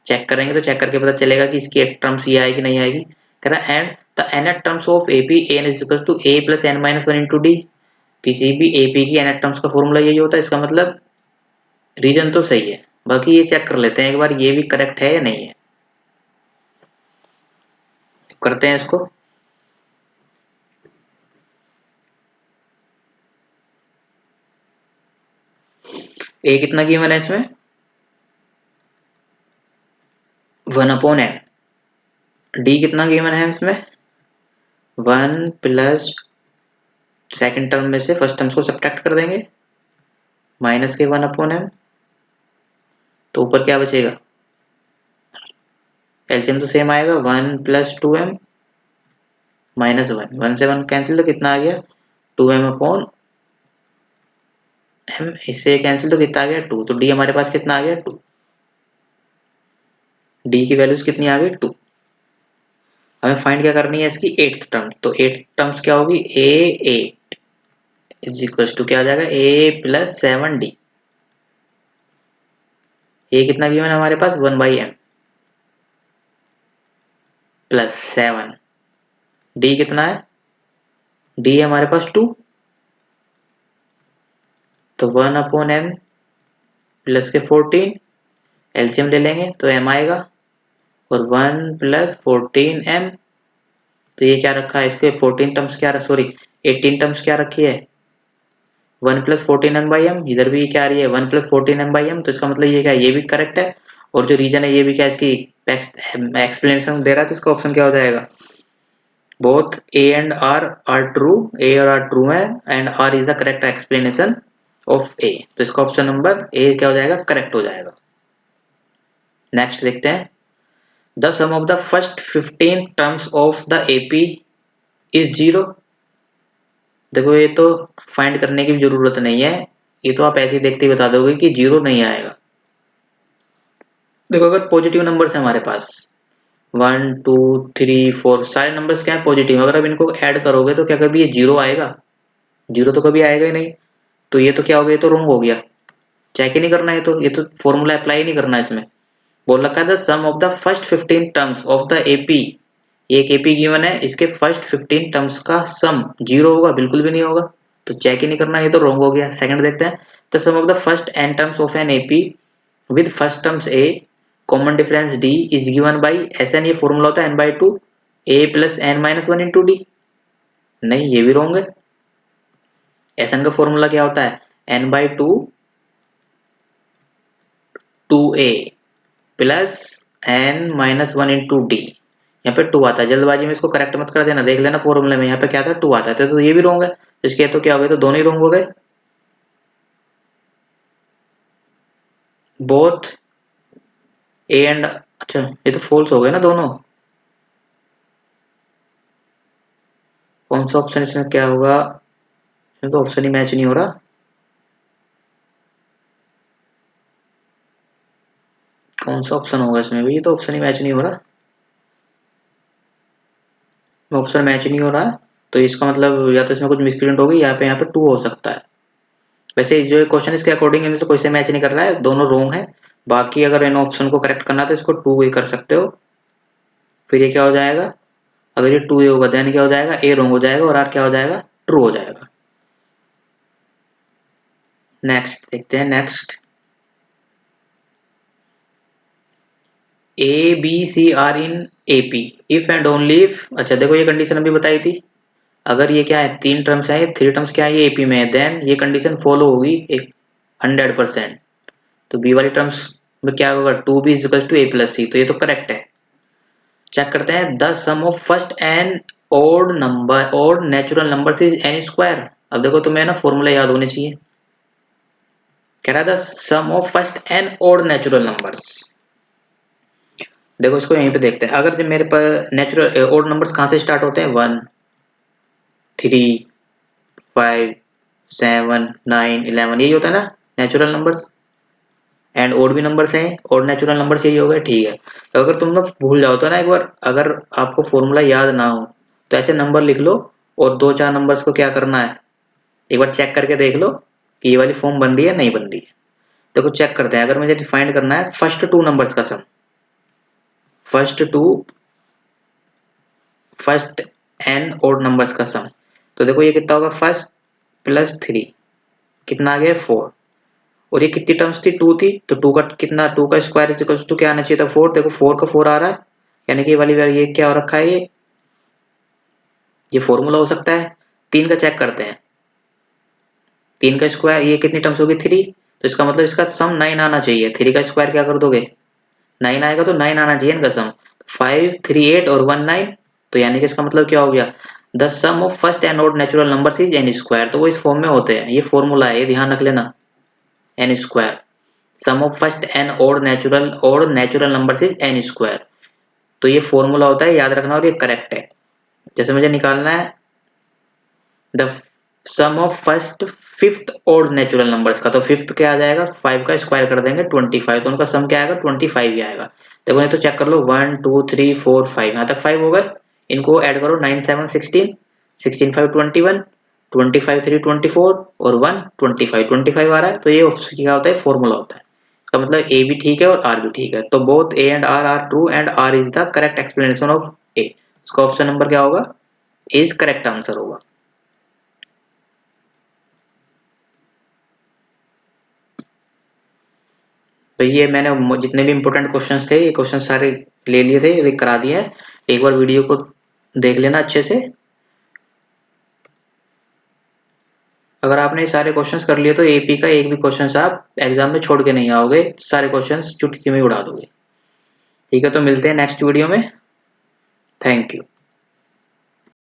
चेक करेंगे तो चेक करके पता चलेगा कि इसकी 8 टर्म्स ये आएगी नहीं आएगी। कह रहा है and the nth terms of AP n is equal to A plus N minus one into d. किसी भी एपी की nth टर्म्स का फॉर्मूला यही होता है, इसका मतलब रीजन तो सही है, बाकी ये चेक कर लेते हैं एक बार ये भी करेक्ट है या नहीं है, करते हैं इसको। ए कितना गिवन है इसमें 1/n, डी कितना गिवन है इसमें 1 प्लस सेकेंड टर्म में से फर्स्ट टर्म्स को सब्ट्रैक्ट कर देंगे माइनस के 1/n, तो ऊपर क्या बचेगा, एलसीएम तो सेम आएगा 1 प्लस 2m माइनस 1 से 1 कैंसिल तो कितना आ गया 2m/m, इससे कैंसिल तो कितना आ गया 2, तो डी हमारे पास कितना आ गया 2, डी की वैल्यूज कितनी आ गई 2। हमें फाइंड क्या करनी है इसकी 8th टर्म, तो 8th टर्म्स क्या होगी ए 8 इज इक्वल टू क्या आ जाएगा ए प्लस 7d। ए कितना गिवन है हमारे पास 1/m प्लस 7, डी कितना है, डी है हमारे पास 2, तो 1/m प्लस के 14, एलसीएम ले लेंगे तो m आएगा, और 1 प्लस 14m, तो ये क्या रखा है इसके 14 टर्म्स क्या, सॉरी 18 टर्म्स क्या रखी है 1 प्लस 14m/m, इधर भी क्या आ रही है 1 प्लस 14m/m, तो इसका मतलब ये क्या है ये भी करेक्ट है, और जो रीजन है ये भी क्या इसकी एक्सप्लेनेशन दे रहा है, तो इसका ऑप्शन क्या हो जाएगा, both A and R true, A और आर ट्रू है and R is the correct explanation of A, तो इसका ऑप्शन नंबर ए क्या हो जाएगा करेक्ट हो जाएगा। नेक्स्ट देखते हैं the sum of the first 15 terms of the AP is 0। देखो ये तो फाइंड करने की भी जरूरत नहीं है, ये तो आप ऐसे ही देखते ही बता दोगे कि 0 नहीं आएगा। देखो अगर पॉजिटिव नंबर्स है हमारे पास 1 2 3 4 सारे नंबर्स क्या है पॉजिटिव, अगर आप इनको ऐड करोगे तो क्या कभी ये 0 आएगा, 0 तो कभी आएगा ही नहीं, तो ये तो क्या हो गया, ये तो रॉन्ग हो गया, चेक ही नहीं करना है, ये तो फॉर्मूला अप्लाई नहीं करना है इसमें। बोल रखा है the sum of the first 15 terms of the AP, एक एपी गिवन है इसके फर्स्ट 15 टर्म्स का सम 0 होगा, बिल्कुल भी नहीं होगा, तो चेक ही नहीं करना, ये तो रॉन्ग हो गया। सेकंड देखते हैं the sum of the first n terms of an AP with first terms a common difference d is given by Sn, ये फॉर्मूला होता है n/2 a plus n minus 1 into d, नहीं ये भी रॉन्ग है। Sn का formula क्या होता है n/2 2a plus n minus 1 into D, यहाँ पे 2 आता है, जल्दबाजी में इसको करेक्ट मत कर देना, देख लेना फॉर्मूले में यहाँ पे क्या था 2 आता है, तो ये भी रॉन्ग है, तो इसके तो क्या हो गया, तो दोनों ही रॉन्ग हो गए, बोथ ए एंड, अच्छा ये तो फॉल्स हो गए ना दोनों, कौन सा ऑप्शन इसमें क्या होगा, इसमें तो ऑप्शन ही मैच नहीं हो रहा, कौन सा ऑप्शन होगा इसमें भी, ये तो ऑप्शन ही मैच नहीं हो रहा, ऑप्शन मैच नहीं हो रहा, तो इसका मतलब या तो इसमें कुछ मिसप्रिंट होगी, यहाँ पे 2 हो सकता है। वैसे जो क्वेश्चन इसके अकॉर्डिंग इनमें से कोई से मैच नहीं कर रहा है, दोनों रॉन्ग है, बाकी अगर इन ऑप्शन को करेक्ट करना है तो इसको 2 ही कर सकते हो, फिर ये क्या हो जाएगा, अगर ये 2 ए होगा देन क्या हो जाएगा ए रॉन्ग हो जाएगा और आर क्या हो जाएगा ट्रू हो जाएगा। नेक्स्ट देखते हैं next A B C are in AP if and only if, अच्छा देखो ये कंडीशन अभी बताई थी, अगर ये क्या है 3 टर्म्स है 3 टर्म्स क्या है ये एपी में है, देन ये कंडीशन फॉलो होगी एक 100%, तो बी वाली टर्म्स में क्या होगा 2b is equal to a plus C, तो ये तो करेक्ट है। चेक करते हैं the sum of first N odd number odd natural number is N square, अब देखो तुम्हें ना फॉर्मूला याद होने चाहिए, कह रहा था sum of first N odd natural numbers, देखो इसको यहीं पे देखते हैं। अगर जब मेरे पास नेचुरल ओड नंबर्स कहाँ से स्टार्ट होते हैं, 1 3 5 7 9 11, यही होता है ना नेचुरल नंबर्स। एंड ओड भी नंबर्स हैं, ओड नेचुरल नंबर्स यही हो गए, ठीक है। तो अगर तुम लोग भूल जाओ तो ना, एक बार अगर आपको फॉर्मूला याद ना हो तो ऐसे नंबर लिख लो और 2-4 नंबर्स को क्या करना है, एक बार चेक करके देख लो कि ये वाली फॉर्म बन रही है नहीं बन रही है। देखो चेक करते हैं। अगर मुझे डिफाइंड करना है फर्स्ट 2 नंबर्स का sum, first two first N odd numbers का सम, तो देखो ये कितना होगा, फर्स्ट प्लस 3 कितना आ गया 4। और ये कितनी टर्म्स थी, 2 थी, तो 2 का कितना, 2 का स्क्वायर इज इक्वल टू क्या आना चाहिए था, 4। देखो 4 का 4 आ रहा है, यानी कि ये वाली ये क्या हो रखा है, ये फॉर्मूला हो सकता है। 3 का चेक करते हैं, 3 का स्क्वायर ये कितनी टर्म्स होगी, 3, तो इसका मतलब इसका सम 9 आना चाहिए। 3 का स्क्वायर क्या कर दोगे, 9 आएगा, तो 9 आना चाहिए इनका सम। 5 3 8 और 1 9, तो यानी कि इसका मतलब क्या हो गया, the sum of first and odd natural numbers is N square. तो वो इस फॉर्म में होते हैं, ये फॉर्मूला है, ये ध्यान रख लेना, n square. Sum of first and odd natural numbers is N square. तो ये फॉर्मूला होता है, याद रखना, और ये करेक्ट है। जैसे मुझे निकालना है the sum of first fifth odd natural numbers का, तो फिफ्थ क्या आ जाएगा, 5 का स्क्वायर कर देंगे 25, तो उनका सम क्या आएगा, 25 ही आएगा। देखो नहीं तो चेक कर लो, 1 2 3 4 5, यहाँ तक 5 हो गए। इनको ऐड करो, 9 7 16, 16 5 21, 25 3 24 और 1 25 आ रहा है। तो ये क्या होता है, फॉर्मूला होता है। इसका मतलब ए भी ठीक है और आर भी ठीक है, तो both A and R are true and R is the correct explanation of A. इसका ऑप्शन नंबर क्या होगा, इज करेक्ट आंसर होगा। तो ये मैंने जितने भी इंपॉर्टेंट क्वेश्चंस थे, ये क्वेश्चन सारे ले लिए थे, ये करा दिए हैं। एक बार वीडियो को देख लेना अच्छे से। अगर आपने ये सारे क्वेश्चंस कर लिए तो एपी का एक भी क्वेश्चंस आप एग्जाम में छोड़ के नहीं आओगे, सारे क्वेश्चंस चुटकी में उड़ा दोगे। ठीक है, तो मिलते हैं नेक्स्ट वीडियो में। Thank you.